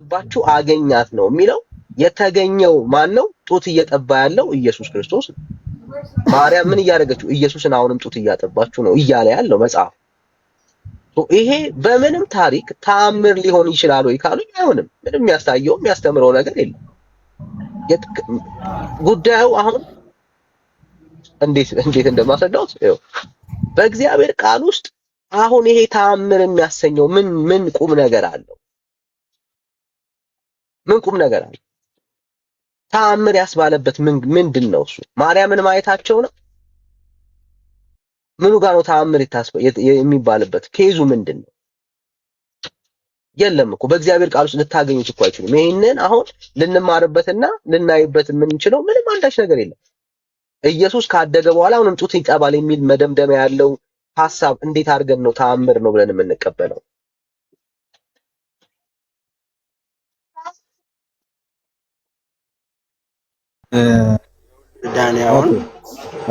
ባችሁ አገኛት ነው የሚለው። የተገኘው ማን ነው? ጡት እየጠባ ያለው ኢየሱስ ክርስቶስ ነው። ማርያም ምን እያደረገችው? ኢየሱስን አሁንም ጡት እያጠባችሁ ነው እያለ ያለው መጽሐፍ። ይሄ በምንም ታሪክ ተአምር ሊሆን ይችላል ወይ ካሉኝ አይሆንም። ምንም የሚያሳየው የሚያስተምረው ነገር የለም። ጉዳዩ አሁን እንዴት እንደማስረዳውት ይኸው በእግዚአብሔር ቃል ውስጥ አሁን ይሄ ተአምር የሚያሰኘው ምን ቁም ነገር አለው? ምን ቁም ነገር አለው? ተአምር ያስባለበት ምንድን ነው? እሱ ማርያምን ማየታቸው ነው። ምኑ ጋር ነው ተአምር የሚባልበት? ኬዙ ምንድን ነው? የለም እኮ በእግዚአብሔር ቃል ውስጥ ልታገኙት እኮ አይችሉም። ይሄንን አሁን ልንማርበትና ልናይበት የምንችለው ምንም አንዳች ነገር የለም። ኢየሱስ ካደገ በኋላ አሁንም ጡት ይጠባል የሚል መደምደሚያ ያለው ሐሳብ እንዴት አድርገን ነው ተአምር ነው ብለን የምንቀበለው? ዳንያውን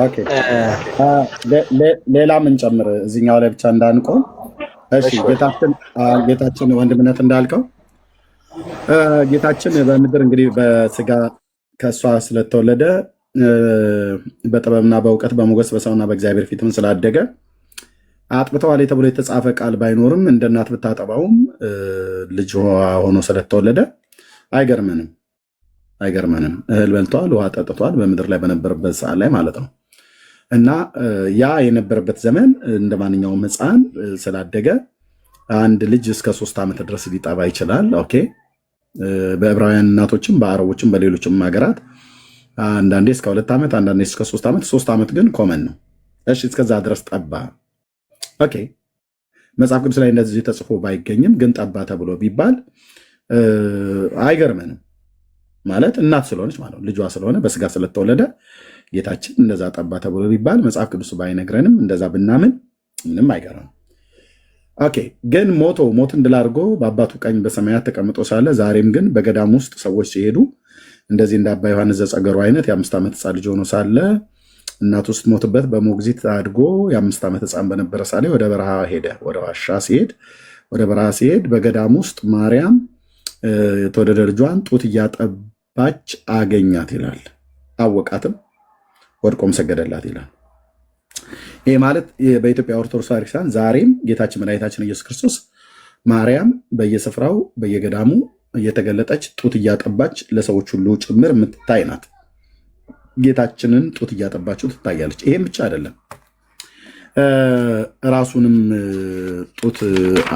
ኦኬ ሌላ ምን ጨምር እዚህኛው ላይ ብቻ እንዳንቆም። እሺ ጌታችን ወንድምነት እንዳልከው ጌታችን በምድር እንግዲህ በስጋ ከእሷ ስለተወለደ በጥበብና በእውቀት በሞገስ በሰውና በእግዚአብሔር ፊትም ስላደገ አጥብተዋል ተብሎ የተጻፈ ቃል ባይኖርም እንደ እናት ብታጠባውም ልጅ ሆኖ ስለተወለደ አይገርመንም። እህል በልተዋል፣ ውሃ ጠጥተዋል፣ በምድር ላይ በነበረበት ሰዓት ላይ ማለት ነው። እና ያ የነበረበት ዘመን እንደ ማንኛውም ሕፃን ስላደገ አንድ ልጅ እስከ 3 ዓመት ድረስ ሊጠባ ይችላል። ኦኬ በዕብራውያን እናቶችም በአረቦችም በሌሎችም ሀገራት አንዳንዴ እስከ 2 ዓመት አንዳንዴ እስከ 3 ዓመት 3 ዓመት ግን ኮመን ነው። እሺ እስከዛ ድረስ ጠባ። ኦኬ መጽሐፍ ቅዱስ ላይ እንደዚህ ተጽፎ ባይገኝም ግን ጠባ ተብሎ ቢባል አይገርመንም። ማለት እናት ስለሆነች ማለት ነው፣ ልጇ ስለሆነ በስጋ ስለተወለደ ጌታችን እንደዛ ጠባ ተብሎ ቢባል መጽሐፍ ቅዱስ ባይነግረንም እንደዛ ብናምን ምንም አይገርምም። ኦኬ ግን ሞትን ድል አድርጎ በአባቱ ቀኝ በሰማያት ተቀምጦ ሳለ ዛሬም ግን በገዳም ውስጥ ሰዎች ሲሄዱ እንደዚህ እንደ አባ ዮሐንስ ዘጸገሮ አይነት የ5 ዓመት ሕፃን ልጅ ሆኖ ሳለ እናቱ ስትሞትበት በሞግዚት አድጎ የ5 ዓመት ሕፃን በነበረ ሳለ ወደ በረሃ ሄደ። ወደ በረሃ ሲሄድ በገዳም ውስጥ ማርያም የተወደደ ልጇን ጡት እያጠባች አገኛት ይላል። አወቃትም፣ ወድቆም ሰገደላት ይላል። ይህ ማለት በኢትዮጵያ ኦርቶዶክስ ቤተክርስቲያን ዛሬም ጌታችን መድኃኒታችን ኢየሱስ ክርስቶስ ማርያም በየስፍራው በየገዳሙ እየተገለጠች ጡት እያጠባች ለሰዎች ሁሉ ጭምር የምትታይ ናት። ጌታችንን ጡት እያጠባችው ትታያለች። ይሄም ብቻ አይደለም፣ ራሱንም ጡት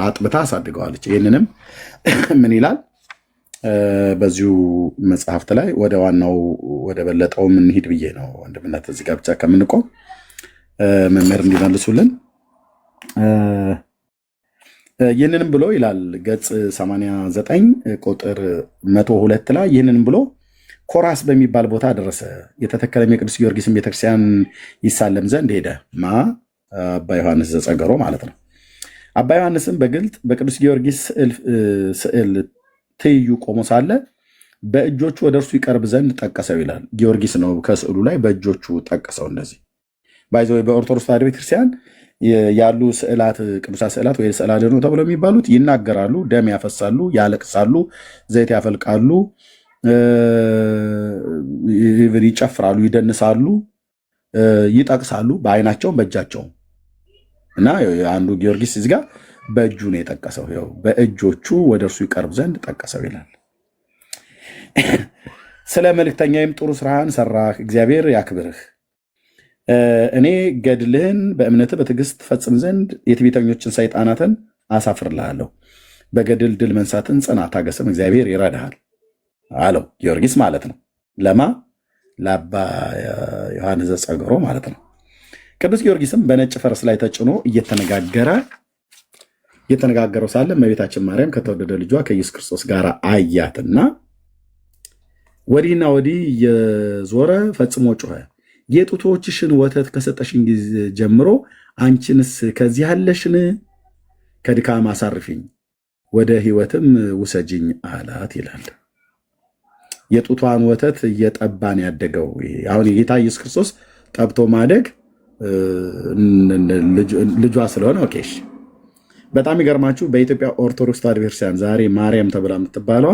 አጥብታ አሳድገዋለች። ይህንንም ምን ይላል በዚሁ መጽሐፍት ላይ ወደ ዋናው ወደ በለጠው ምንሄድ ብዬ ነው ወንድምነት እዚህ ጋር ብቻ ከምንቆም መምህር እንዲመልሱልን። ይህንንም ብሎ ይላል ገጽ 89 ቁጥር 102 ላይ ይህንንም ብሎ ኮራስ በሚባል ቦታ ደረሰ። የተተከለም የቅዱስ ጊዮርጊስን ቤተክርስቲያን ይሳለም ዘንድ ሄደ። አባ ዮሐንስ ዘጸገሮ ማለት ነው። አባ ዮሐንስም በግልጥ በቅዱስ ጊዮርጊስ ስዕል ትይዩ ቆሞ ሳለ በእጆቹ ወደ እርሱ ይቀርብ ዘንድ ጠቀሰው ይላል። ጊዮርጊስ ነው ከስዕሉ ላይ በእጆቹ ጠቀሰው። እንደዚህ ባይዘ በኦርቶዶክስ ተዋሕዶ ቤተክርስቲያን ያሉ ስዕላት ቅዱሳት ስዕላት ወይ ስዕለ አድኅኖ ተብለው የሚባሉት ይናገራሉ፣ ደም ያፈሳሉ፣ ያለቅሳሉ፣ ዘይት ያፈልቃሉ፣ ይጨፍራሉ፣ ይደንሳሉ፣ ይጠቅሳሉ በአይናቸውም በእጃቸውም። እና አንዱ ጊዮርጊስ እዚህ ጋር በእጁ ነው የጠቀሰው። ይኸው በእጆቹ ወደ እርሱ ይቀርብ ዘንድ ጠቀሰው ይላል። ስለ መልእክተኛዬም ጥሩ ስራህን ሰራህ፣ እግዚአብሔር ያክብርህ። እኔ ገድልህን በእምነትህ በትዕግስት ትፈጽም ዘንድ የትዕቢተኞችን ሰይጣናትን አሳፍርልሃለሁ። በገድል ድል መንሳትን ጽና፣ ታገስም፣ እግዚአብሔር ይረዳሃል አለው ጊዮርጊስ ማለት ነው። ለማ ለአባ ዮሐንስ ዘጸገሮ ማለት ነው። ቅዱስ ጊዮርጊስም በነጭ ፈረስ ላይ ተጭኖ እየተነጋገረው ሳለ እመቤታችን ማርያም ከተወደደ ልጇ ከኢየሱስ ክርስቶስ ጋር አያትና ወዲህና ወዲህ እየዞረ ፈጽሞ ጮኸ። የጡቶችሽን ወተት ከሰጠሽኝ ጊዜ ጀምሮ አንቺንስ ከዚህ ያለሽን? ከድካም አሳርፊኝ፣ ወደ ሕይወትም ውሰጅኝ አላት ይላል። የጡቷን ወተት እየጠባን ያደገው አሁን የጌታ ኢየሱስ ክርስቶስ ጠብቶ ማደግ ልጇ ስለሆነ ኦኬ። በጣም ይገርማችሁ በኢትዮጵያ ኦርቶዶክስ ተዋሕዶ ቤተክርስቲያን ዛሬ ማርያም ተብላ የምትባለዋ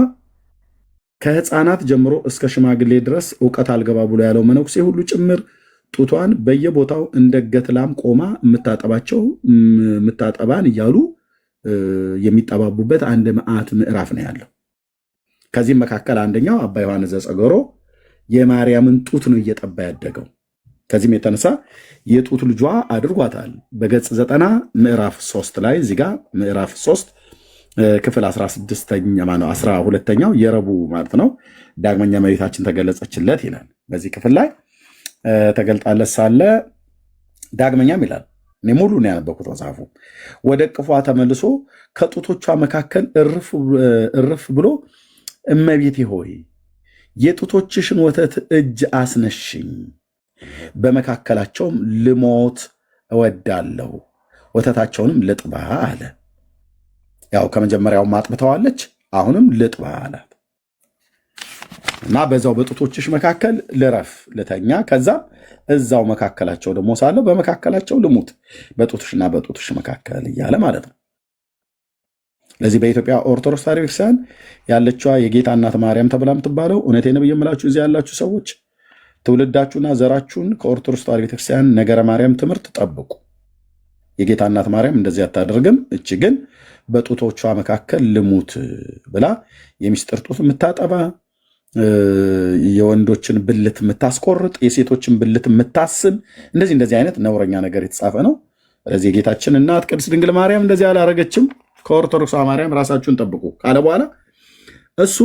ከህፃናት ጀምሮ እስከ ሽማግሌ ድረስ እውቀት አልገባ ብሎ ያለው መነኩሴ ሁሉ ጭምር ጡቷን በየቦታው እንደ ገትላም ቆማ የምታጠባን እያሉ የሚጠባቡበት አንድ መዓት ምዕራፍ ነው ያለው። ከዚህም መካከል አንደኛው አባ ዮሐንስ ዘጸገሮ የማርያምን ጡት ነው እየጠባ ያደገው። ከዚህም የተነሳ የጡት ልጇ አድርጓታል። በገጽ 90 ምዕራፍ 3 ላይ እዚጋ ምዕራፍ 3 ክፍል 12ኛው የረቡዕ ማለት ነው ዳግመኛ እመቤታችን ተገለጸችለት ይላል። በዚህ ክፍል ላይ ተገልጣለት ሳለ ዳግመኛም ይላል። እኔ ሙሉ ነው ያነበብኩት መጽሐፉ። ወደ ቅፏ ተመልሶ ከጡቶቿ መካከል እርፍ ብሎ እመቤቴ ሆይ የጡቶችሽን ወተት እጅ አስነሽኝ፣ በመካከላቸውም ልሞት እወዳለሁ፣ ወተታቸውንም ልጥባ አለ። ያው ከመጀመሪያውም አጥብተዋለች፣ አሁንም ልጥባ አላት እና በዛው በጡቶችሽ መካከል ልረፍ ልተኛ፣ ከዛም እዛው መካከላቸው ደግሞ ሳለው በመካከላቸው ልሙት፣ በጡትሽና በጡትሽ መካከል እያለ ማለት ነው። ለዚህ በኢትዮጵያ ኦርቶዶክስ ተዋሕዶ ቤተክርስቲያን ያለችዋ የጌታ እናት ማርያም ተብላ የምትባለው እውነቴን ነው የምላችሁ እዚህ ያላችሁ ሰዎች ትውልዳችሁና ዘራችሁን ከኦርቶዶክስ ተዋሕዶ ቤተክርስቲያን ነገረ ማርያም ትምህርት ጠብቁ። የጌታ እናት ማርያም እንደዚህ አታደርግም። እች ግን በጡቶቿ መካከል ልሙት ብላ የሚስጥር ጡት የምታጠባ፣ የወንዶችን ብልት የምታስቆርጥ፣ የሴቶችን ብልት የምታስብ እንደዚህ አይነት ነውረኛ ነገር የተጻፈ ነው። ስለዚህ የጌታችን እናት ቅድስት ድንግል ማርያም እንደዚህ አላረገችም። ከኦርቶዶክስ ማርያም ራሳችሁን ጠብቁ ካለ በኋላ እሱ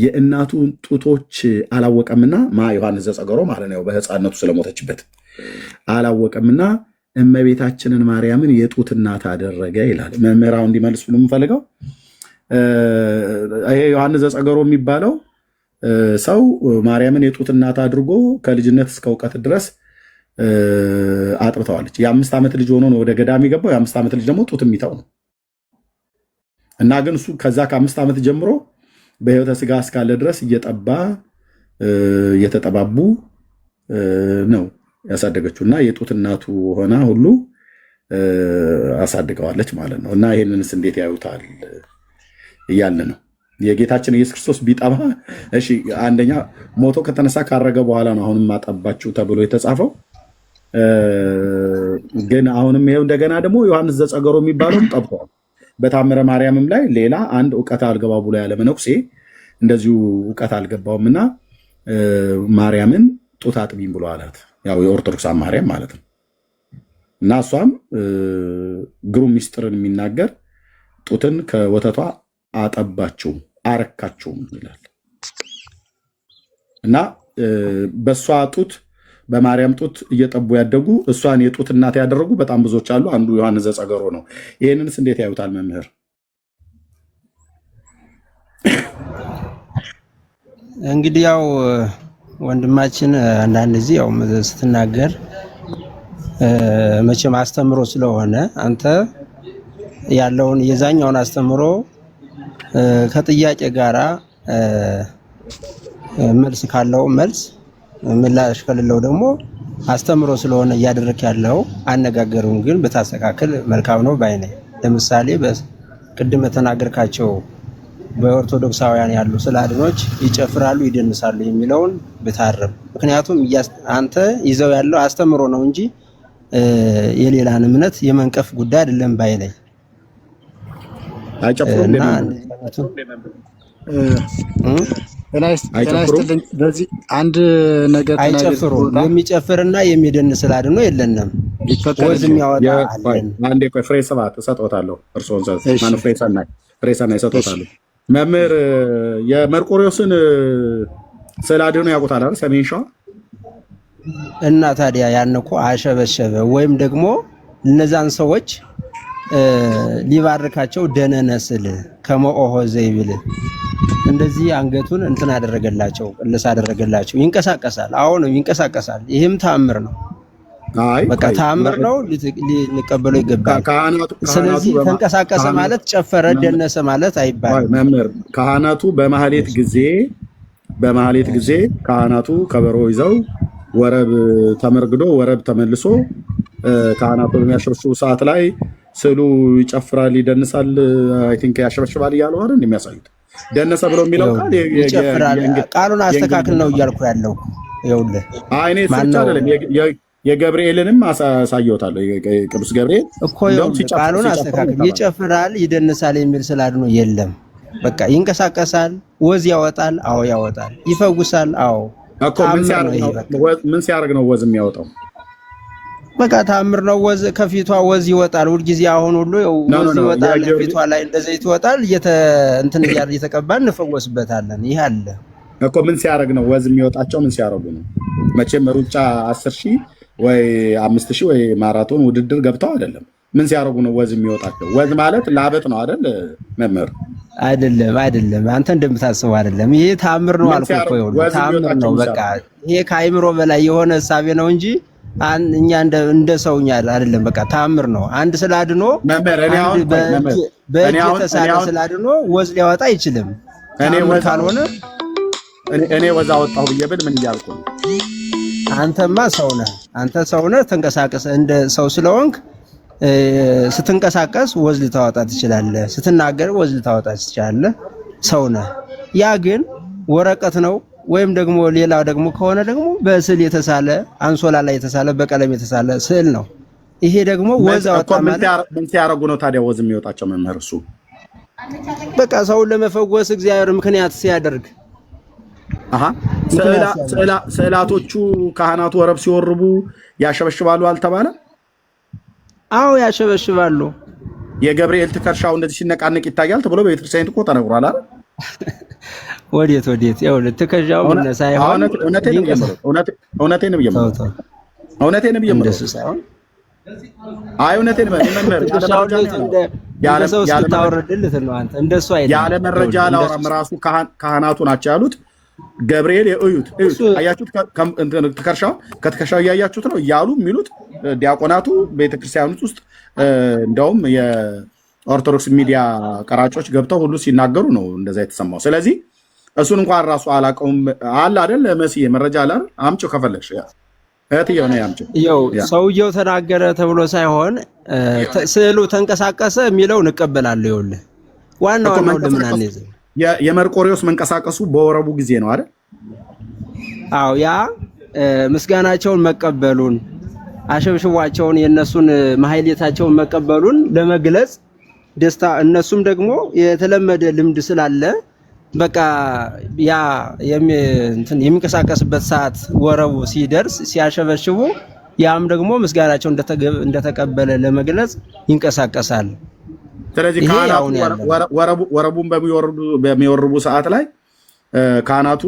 የእናቱን ጡቶች አላወቀምና ዮሐንስ ዘጸገሮ ማለት ነው በሕፃንነቱ ስለሞተችበት አላወቀምና እመቤታችንን ማርያምን የጡት እናት አደረገ ይላል። መምህራው እንዲመልሱ ነው የምፈልገው። ይሄ ዮሐንስ ዘጸገሮ የሚባለው ሰው ማርያምን የጡት እናት አድርጎ ከልጅነት እስከ እውቀት ድረስ አጥብተዋለች። የ5 ዓመት ልጅ ሆኖ ነው ወደ ገዳም የገባው። የ5 ዓመት ልጅ ደግሞ ጡት የሚተው ነው እና ግን እሱ ከዛ ከ5 ዓመት ጀምሮ በሕይወተ ሥጋ እስካለ ድረስ እየተጠባቡ ነው ያሳደገችው እና የጡት እናቱ ሆና ሁሉ አሳድገዋለች ማለት ነው። እና ይህንንስ እንዴት ያዩታል እያልን ነው። የጌታችን ኢየሱስ ክርስቶስ ቢጠባ እሺ፣ አንደኛ ሞቶ ከተነሳ ካረገ በኋላ ነው አሁንም አጠባችሁ ተብሎ የተጻፈው። ግን አሁንም ይሄው እንደገና ደግሞ ዮሐንስ ዘጸገሮ የሚባለውም ጠብቷል። በታምረ ማርያምም ላይ ሌላ አንድ እውቀት አልገባ ብሎ ያለ መነኩሴ እንደዚሁ እውቀት አልገባውምና ማርያምን ጡት አጥቢም ብሎ አላት። ያው የኦርቶዶክስ ማርያም ማለት ነው። እና እሷም ግሩም ሚስጥርን የሚናገር ጡትን ከወተቷ አጠባችው አረካችውም ይላል እና በእሷ ጡት በማርያም ጡት እየጠቡ ያደጉ እሷን የጡት እናት ያደረጉ በጣም ብዙዎች አሉ። አንዱ ዮሐንስ ዘጸገሮ ነው። ይህንንስ እንዴት ያዩታል መምህር? እንግዲህ ያው ወንድማችን አንዳንድ ጊዜ ያው ስትናገር መቼም አስተምሮ ስለሆነ አንተ ያለውን የዛኛውን አስተምሮ ከጥያቄ ጋራ መልስ ካለው መልስ ምላሽ ከሌለው ደግሞ አስተምሮ ስለሆነ እያደረክ ያለው አነጋገሩን ግን በታስተካከል መልካም ነው ባይ ነኝ። ለምሳሌ በቅድም የተናገርካቸው በኦርቶዶክሳውያን ያሉ ስላድኖች ይጨፍራሉ ይደንሳሉ የሚለውን ብታረም። ምክንያቱም አንተ ይዘው ያለው አስተምሮ ነው እንጂ የሌላን እምነት የመንቀፍ ጉዳይ አይደለም ባይ ነኝ። በዚህ አንድ ነገር አይጨፍሩም። የሚጨፍርና የሚደንስ ስላድኖ የለንም። ወዝ የሚያወጣ አለን። አንዴ ቆይ ፍሬ ሰባት እሰጥዎታለሁ። እርስዎን ማን ፍሬ ሰናይ እሰጥዎታለሁ። መምህር የመርቆሪዎስን ስላድኖ ያውቁታል አይደል? ሰሜን ሸዋ እና ታዲያ ያን እኮ አሸበሸበ ወይም ደግሞ እነዛን ሰዎች ሊባርካቸው ደነነስል ከመኦሆ ዘይብል እንደዚህ አንገቱን እንትን አደረገላቸው፣ ቅልስ አደረገላቸው። ይንቀሳቀሳል። አሁን ይንቀሳቀሳል። ይህም ተአምር ነው። በቃ ተአምር ነው፣ ሊቀበለው ይገባል። ስለዚህ ተንቀሳቀሰ ማለት ጨፈረ ደነሰ ማለት አይባልም። መምህር ካህናቱ በማህሌት ጊዜ ካህናቱ ከበሮ ይዘው ወረብ ተመርግዶ ወረብ ተመልሶ ካህናቱ በሚያሸበሽቡ ሰዓት ላይ ስዕሉ ይጨፍራል፣ ይደንሳል፣ አይ ቲንክ ያሸበሽባል እያሉ አይደል የሚያሳዩት። ደነሰ ብሎ የሚለው ቃል ይጨፍራል። ቃሉን አስተካክል ነው እያልኩ ያለው። ይኸውልህ አይኔ ፍቻ አይደለም የገብርኤልንም አሳየውታለሁ። ቅዱስ ገብርኤል እኮ ቃሉን አስተካክል፣ ይጨፍራል፣ ይደንሳል የሚል ስላድኖ የለም። በቃ ይንቀሳቀሳል፣ ወዝ ያወጣል፣ አዎ ያወጣል፣ ይፈውሳል፣ አዎ እኮ ምን ሲያደርግ ነው ወዝ የሚያወጣው? በቃ ታምር ነው። ወዝ ከፊቷ ወዝ ይወጣል ሁልጊዜ። አሁን ሁሉ ወዝ ይወጣል ፊቷ ላይ እንደዚህ ይወጣል። እንትን እያለ እየተቀባን እንፈወስበታለን። ይሄ አለ እኮ። ምን ሲያደርግ ነው ወዝ የሚወጣቸው? ምን ሲያደርጉ ነው? መቼም ሩጫ 10,000 ወይ 5,000 ወይ ማራቶን ውድድር ገብተው አይደለም። ምን ሲያደርጉ ነው ወዝ የሚወጣቸው? ወዝ ማለት ላበት ነው አይደል መምህር? አይደለም አንተ እንደምታስበው አይደለም። ይሄ ታምር ነው አልኩህ እኮ። ይኸውልህ ታምር ነው። በቃ ይሄ ከአይምሮ በላይ የሆነ እሳቤ ነው እንጂ እኛ እንደ ሰውኛ አይደለም። በቃ ታምር ነው። አንድ ስላድኖ በእጅ የተሳለ ስላድኖ ወዝ ሊያወጣ አይችልም። ታምር ካልሆነ እኔ ወዝ አወጣሁ ብዬ ብል ምን እያልኩ ነው? አንተማ አንተ ሰው ነህ። ተንቀሳቀስ እንደ ሰው ስለሆንክ ስትንቀሳቀስ ወዝ ልታወጣ ትችላለህ። ስትናገር ወዝ ልታወጣ ትችላለህ። ሰው ነህ። ያ ግን ወረቀት ነው ወይም ደግሞ ሌላ ደግሞ ከሆነ ደግሞ በስዕል የተሳለ አንሶላ ላይ የተሳለ በቀለም የተሳለ ስዕል ነው። ይሄ ደግሞ ወዝ አወጣ ማለት ምን ሲያደርጉ ነው ታዲያ ወዝ የሚወጣቸው መምህር? እሱ በቃ ሰውን ለመፈወስ እግዚአብሔር ምክንያት ሲያደርግ ስዕላቶቹ ካህናቱ ወረብ ሲወርቡ ያሸበሽባሉ አልተባለ? አዎ ያሸበሽባሉ። የገብርኤል ትከሻው እንደዚህ ሲነቃነቅ ይታያል ተብሎ በቤተክርስቲያን እኮ ተነግሯል አይደል? ወዴት ያው ለተከጃው ምን ሳይሆን እውነቴን ነው ብየመረው ያለ መረጃ አላወራም። ራሱ ካህናቱ ናቸው ያሉት። ገብርኤል እዩት አያችሁት? ከትከሻው እያያችሁት ነው እያሉ የሚሉት ዲያቆናቱ ቤተክርስቲያኖች ውስጥ እንደውም የኦርቶዶክስ ሚዲያ ቀራጮች ገብተው ሁሉ ሲናገሩ ነው እንደዛ የተሰማው። ስለዚህ እሱን እንኳን ራሱ አላውቀውም አለ አይደል? መስዬ መረጃ አለ አይደል? አምጪው ከፈለግሽ እህትዬው ነው ያምጪው። ያው ሰውየው ተናገረ ተብሎ ሳይሆን ስዕሉ ተንቀሳቀሰ የሚለው እንቀበላለሁ። ይኸውልህ ዋናው ለምን አንይዝ? የመርቆሪዎስ መንቀሳቀሱ በወረቡ ጊዜ ነው አይደል? አዎ ያ ምስጋናቸውን መቀበሉን አሸብሽቧቸውን የነሱን ማህሌታቸውን መቀበሉን ለመግለጽ ደስታ እነሱም ደግሞ የተለመደ ልምድ ስላለ በቃ ያ የሚንቀሳቀስበት ሰዓት ወረቡ ሲደርስ ሲያሸበሽቡ ያም ደግሞ ምስጋናቸው እንደተቀበለ ለመግለጽ ይንቀሳቀሳል። ስለዚህ ካህናቱ ወረቡን በሚወርቡ ሰዓት ላይ ካህናቱ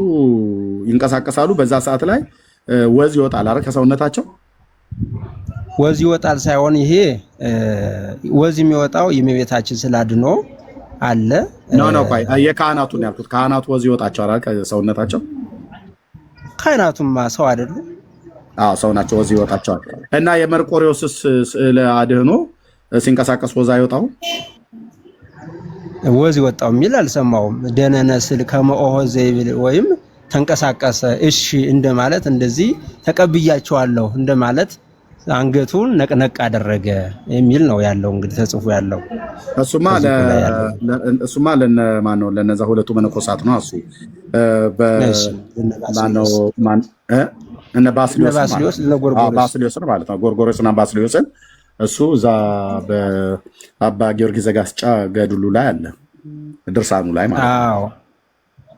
ይንቀሳቀሳሉ። በዛ ሰዓት ላይ ወዝ ይወጣል አይደል? ከሰውነታቸው ወዝ ይወጣል ሳይሆን ይሄ ወዝ የሚወጣው የእመቤታችን ስላድኖ አለ ነው ቆይ የካህናቱን ያልኩት። ካህናቱ ወዝ ይወጣቸዋል አይደል ከሰውነታቸው? ካህናቱማ ሰው አይደሉ? አዎ ሰው ናቸው፣ ወዝ ይወጣቸዋል። እና የመርቆሪዎስስ ስዕለ አድህኖ ሲንቀሳቀስ ወዝ አይወጣው? ወዝ ይወጣው የሚል አልሰማውም። ደነነ ስል ከመኦሆ ዘይብል ወይም ተንቀሳቀሰ እሺ እንደማለት እንደዚህ ተቀብያቸዋለሁ እንደማለት አንገቱን ነቅነቅ አደረገ የሚል ነው ያለው። እንግዲህ ተጽፎ ያለው እሱማ ለነ ማን ነው? ለነዛ ሁለቱ መነኮሳት ነው። እሱ እነ ባስልዮስ ማለት ነው። ጎርጎርዮስና ባስልዮስን እሱ እዛ በአባ ጊዮርጊስ ዘጋስጫ ገድሉ ላይ አለ፣ ድርሳኑ ላይ ማለት ነው።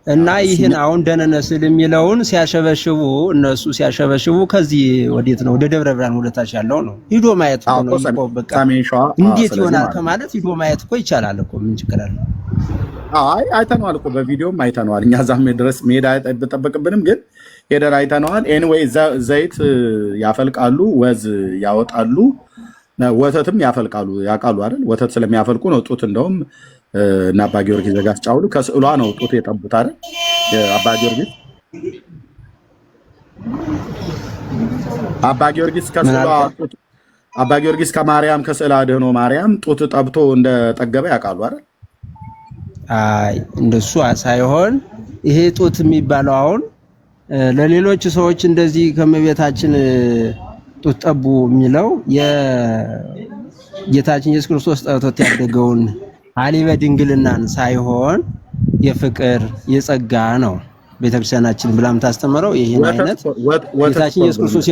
እና ይህን አሁን ደነነ ስል የሚለውን ሲያሸበሽቡ እነሱ ሲያሸበሽቡ ከዚህ ወዴት ነው? ወደ ደብረ ብርሃን ወደታች ያለው ነው። ሂዶ ማየት ነው እኮ በቃ እንዴት ይሆናል ከማለት ሂዶ ማየት እኮ ይቻላል እኮ። ምን ችግር አለ? አይ አይተነዋል እኮ በቪዲዮም አይተነዋል። እኛ ዛም ድረስ መሄድ አይጠበቅብንም፣ ግን ሄደን አይተነዋል። ኤኒዌይ ዘይት ያፈልቃሉ፣ ወዝ ያወጣሉ፣ ወተትም ያፈልቃሉ። ያውቃሉ አይደል? ወተት ስለሚያፈልቁ ነው ጡት እንደውም እና አባ ጊዮርጊስ ዘጋስጫው ከስዕሏ ነው ጡት የጠቡት አይደል? አባ ጊዮርጊስ ከስዕሏ ጡት አባ ጊዮርጊስ ከማርያም ከስዕለ አድህኖ ማርያም ጡት ጠብቶ እንደጠገበ ያውቃሉ አይደል? አይ እንደሱ ሳይሆን ይሄ ጡት የሚባለው አሁን ለሌሎች ሰዎች እንደዚህ ከመቤታችን ጡት ጠቡ የሚለው የጌታችን ኢየሱስ ክርስቶስ ጠብቶት ያደገውን ሀሊበ ድንግልናን ሳይሆን የፍቅር የጸጋ ነው ቤተክርስቲያናችን ብላ የምታስተምረው ይሄን አይነት ጌታችን ኢየሱስ ክርስቶስ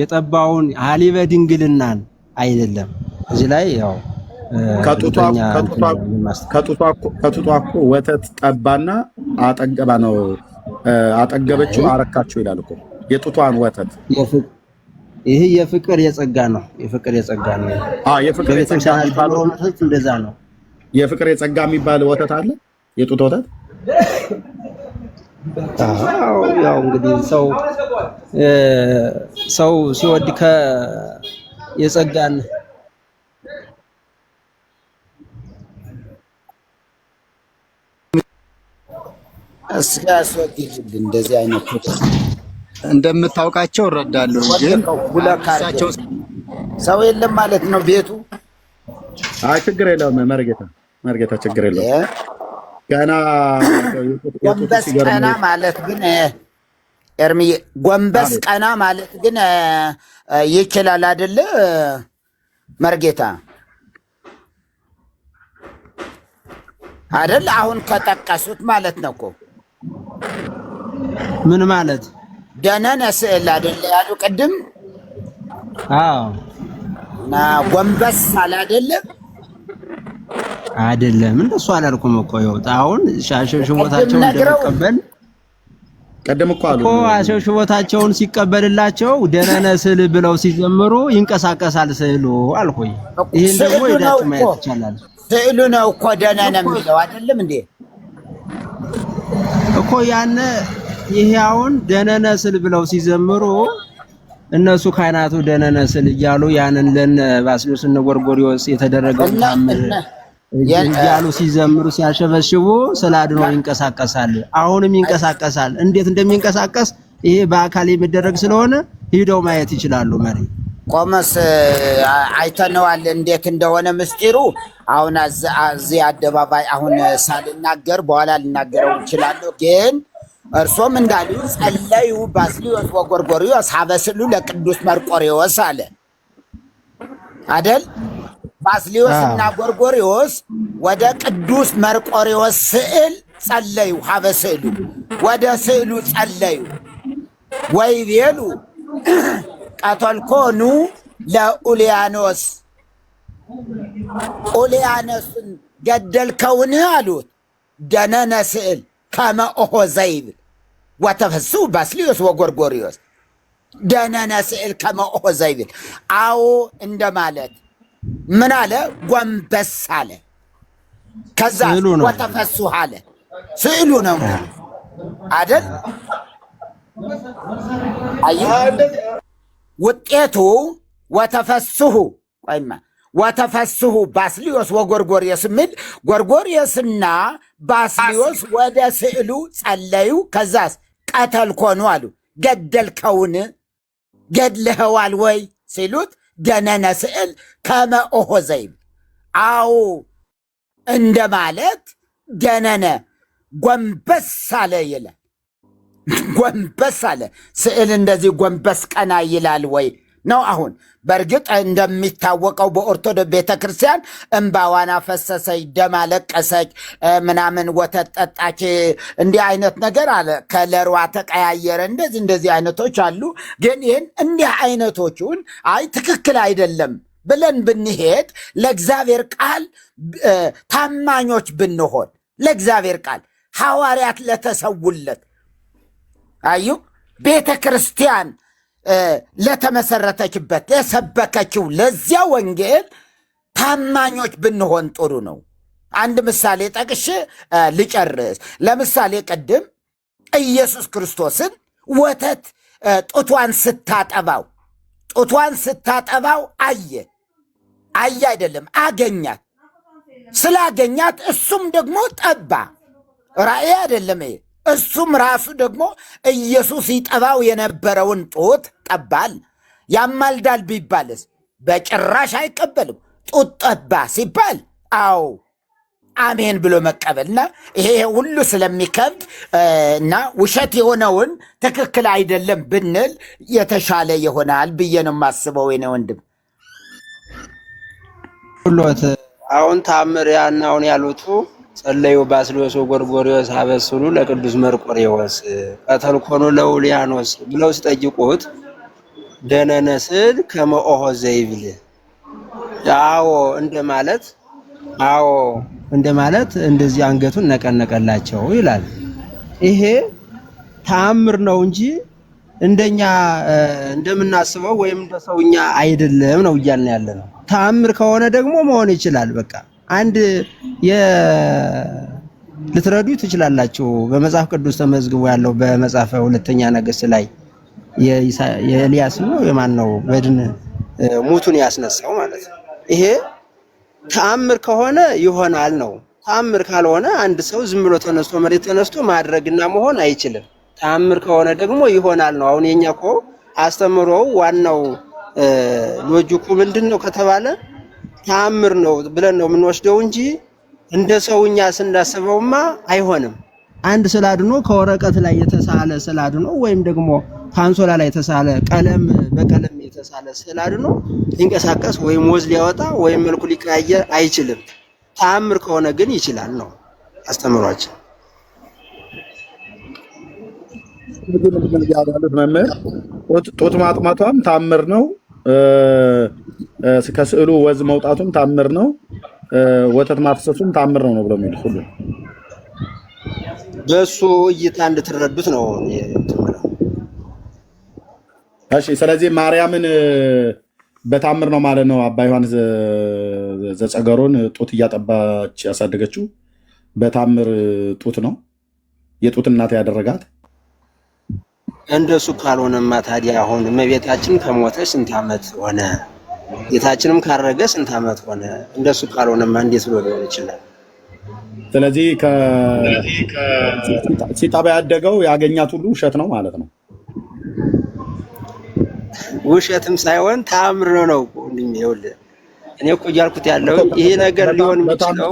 የጠባውን ሀሊበ ድንግልናን አይደለም። እዚህ ላይ ያው ከጡቷ እኮ ወተት ጠባና አጠገባ ነው አጠገበችው አረካችሁ ይላል እኮ የጡቷን ወተት። ይሄ የፍቅር የጸጋ ነው። የፍቅር የጸጋ ነው። የፍቅር የጸጋ የሚባለው ወተት እንደዛ ነው። የፍቅር የጸጋ የሚባል ወተት አለ፣ የጡት ወተት። ያው እንግዲህ ሰው ሲወድ የጸጋን እንደዚህ አይነት እንደምታውቃቸው እረዳለሁ፣ ግን ሁለካቸው ሰው የለም ማለት ነው ቤቱ። ችግር የለውም መርጌታ ችግር የለውም። ገና ጎንበስ ቀና ማለት ግን ኤርሚዬ ጎንበስ ቀና ማለት ግን ይችላል አይደለ መርጌታ አይደል? አሁን ከጠቀሱት ማለት ነው እኮ ምን ማለት ደነነ ስዕል አይደለ ያሉ ቅድም? እና ጎንበስ አለ አይደለም? አይደለም እንደሱ አላልኩም እኮ ይወጣ አሁን ሽቦታቸውን እንደመቀበል ቀደም እኮ አሉ ሽቦታቸውን ሲቀበልላቸው ደነነ ስዕል ብለው ሲዘምሩ ይንቀሳቀሳል ስዕሉ አልኩኝ። ይሄን ደግሞ ይዳጭ ማየት ይቻላል። ስዕሉ ነው እኮ ደነነ የሚለው አይደለም እንዴ? እኮ ያነ ይሄ አሁን ደነነ ስዕል ብለው ሲዘምሩ እነሱ ካህናቱ ደነነ ስዕል እያሉ ያንን ለነ ባስልዮስ እነ ጎርጎርዮስ የተደረገው ታምር እያሉ ሲዘምሩ ሲያሸበሽቡ ስላድኖ ይንቀሳቀሳል። አሁንም ይንቀሳቀሳል። እንዴት እንደሚንቀሳቀስ ይሄ በአካል የሚደረግ ስለሆነ ሂደው ማየት ይችላሉ። መሪ ቆመስ አይተነዋል እንዴት እንደሆነ ምስጢሩ። አሁን እዚህ አደባባይ አሁን ሳልናገር በኋላ ልናገረው እችላለሁ። ግን እርሶም እንዳሉ ጸለዩ ባስልዮስ ወጎርጎርዮስ ሀበስሉ ለቅዱስ መርቆሬዎስ አለ አይደል? ባስልዮስ እና ጎርጎርዮስ ወደ ቅዱስ መርቆሬዎስ ስዕል ጸለዩ። ሀበስሉ ወደ ስዕሉ ጸለዩ። ወይቤሉ ቀተልኮኑ ለኡልያኖስ ኡልያኖስን ገደልከውን አሉት። ደነነ ስዕል ከመ ኦሖ ዘይብል ወተፈስሑ ባስልዮስ ወጎርጎርዮስ ደነነ ስዕል ከመ ኦሖ ዘይብል። አዎ እንደማለት ምን አለ? ጎንበስ አለ። ከዛ ወተፈስሑ አለ። ስዕሉ ነው አይደል? ውጤቱ ወተፈስሑ ቆይማ ወተፈስሑ ባስልዮስ ወጎርጎርዮስ የሚል ጎርጎርዮስና ባስልዮስ ወደ ስዕሉ ጸለዩ። ከዛስ ቀተልኮኑ አሉ። ገደልከውን ገድልኸዋል ወይ ሲሉት ደነነ ስዕል ከመ ኦሖ ዘይብል። አዎ እንደማለት ደነነ ጎንበስ አለ ይላል። ጎንበስ አለ። ስዕል እንደዚህ ጎንበስ ቀና ይላል ወይ ነው? አሁን በእርግጥ እንደሚታወቀው በኦርቶዶክስ ቤተክርስቲያን እንባዋን አፈሰሰች፣ ደም አለቀሰች፣ ምናምን ወተት ጠጣች፣ እንዲህ አይነት ነገር አለ። ከለሯ ተቀያየረ፣ እንደዚህ አይነቶች አሉ። ግን ይህን እንዲህ አይነቶቹን አይ ትክክል አይደለም ብለን ብንሄድ ለእግዚአብሔር ቃል ታማኞች ብንሆን ለእግዚአብሔር ቃል ሐዋርያት ለተሰውለት አዩ ቤተ ክርስቲያን ለተመሰረተችበት የሰበከችው ለዚያ ወንጌል ታማኞች ብንሆን ጥሩ ነው። አንድ ምሳሌ ጠቅሼ ልጨርስ። ለምሳሌ ቅድም ኢየሱስ ክርስቶስን ወተት ጡቷን ስታጠባው አየ አይደለም አገኛት። ስላገኛት እሱም ደግሞ ጠባ። ራእይ አይደለም ይሄ። እሱም ራሱ ደግሞ ኢየሱስ ይጠባው የነበረውን ጡት ጠባል። ያማልዳል ቢባልስ በጭራሽ አይቀበልም። ጡት ጠባ ሲባል አዎ አሜን ብሎ መቀበልና ይሄ ሁሉ ስለሚከብድ እና ውሸት የሆነውን ትክክል አይደለም ብንል የተሻለ ይሆናል ብዬ ነው የማስበው። የኔ ወንድም ሁሎት አሁን ታምር ያናውን ያሉቱ ጸለዩ ባስልዮስ ጎርጎርዮስ አበስሉ ለቅዱስ መርቆሬዎስ ቀተልኮኑ ለውሊያኖስ ብለው ሲጠይቁት ደነነስል ከመኦሆ ዘይብል አዎ እንደማለት እንደዚህ አንገቱን ነቀነቀላቸው ይላል። ይሄ ተአምር ነው እንጂ እንደኛ እንደምናስበው ወይም እንደ ሰውኛ አይደለም ነው እያልን ያለ ነው። ተአምር ከሆነ ደግሞ መሆን ይችላል። በቃ አንድ ልትረዱ ትችላላችሁ። በመጽሐፍ ቅዱስ ተመዝግቦ ያለው በመጽሐፈ ሁለተኛ ነገሥት ላይ የኤልያስ ነው የማን ነው በድን ሙቱን ያስነሳው ማለት ነው። ይሄ ተአምር ከሆነ ይሆናል ነው። ተአምር ካልሆነ አንድ ሰው ዝም ብሎ ተነስቶ መሬት ተነስቶ ማድረግና መሆን አይችልም። ተአምር ከሆነ ደግሞ ይሆናል ነው። አሁን የኛ እኮ አስተምሮው ዋናው ሎጂኩ ምንድነው ከተባለ ተአምር ነው ብለን ነው የምንወስደው እንጂ እንደ ሰውኛ ስናስበውማ አይሆንም። አንድ ስላድኖ ከወረቀት ላይ የተሳለ ስላድኖ ወይም ደግሞ ካንሶላ ላይ የተሳለ በቀለም የተሳለ ስላድኖ ሊንቀሳቀስ ወይም ወዝ ሊያወጣ ወይም መልኩ ሊቀያየር አይችልም። ተአምር ከሆነ ግን ይችላል ነው አስተምሯችን። መምህር ጡት ማጥማቷም ታምር ነው። ከስዕሉ ወዝ መውጣቱም ታምር ነው። ወተት ማፍሰሱም ታምር ነው ብለው የሚሉት ሁሉ በሱ እይታ እንድትረዱት ነው። እሺ፣ ስለዚህ ማርያምን በታምር ነው ማለት ነው። አባ ዮሐንስ ዘጸገሮን ጡት እያጠባች ያሳደገችው በታምር ጡት ነው የጡት እናት ያደረጋት። እንደሱ ካልሆነማ ታዲያ አሁን እመቤታችን ከሞተች ስንት ዓመት ሆነ? ጌታችንም ካረገ ስንት ዓመት ሆነ? እንደሱ ካልሆነማ እንዴት ብሎ ሊሆን ይችላል? ስለዚህ ሲጠባ ያደገው ያገኛት ሁሉ ውሸት ነው ማለት ነው። ውሸትም ሳይሆን ተአምር ነው ወንድሜ። ይኸውልህ እኔ እኮ እያልኩት ያለው ይሄ ነገር ሊሆን የሚችለው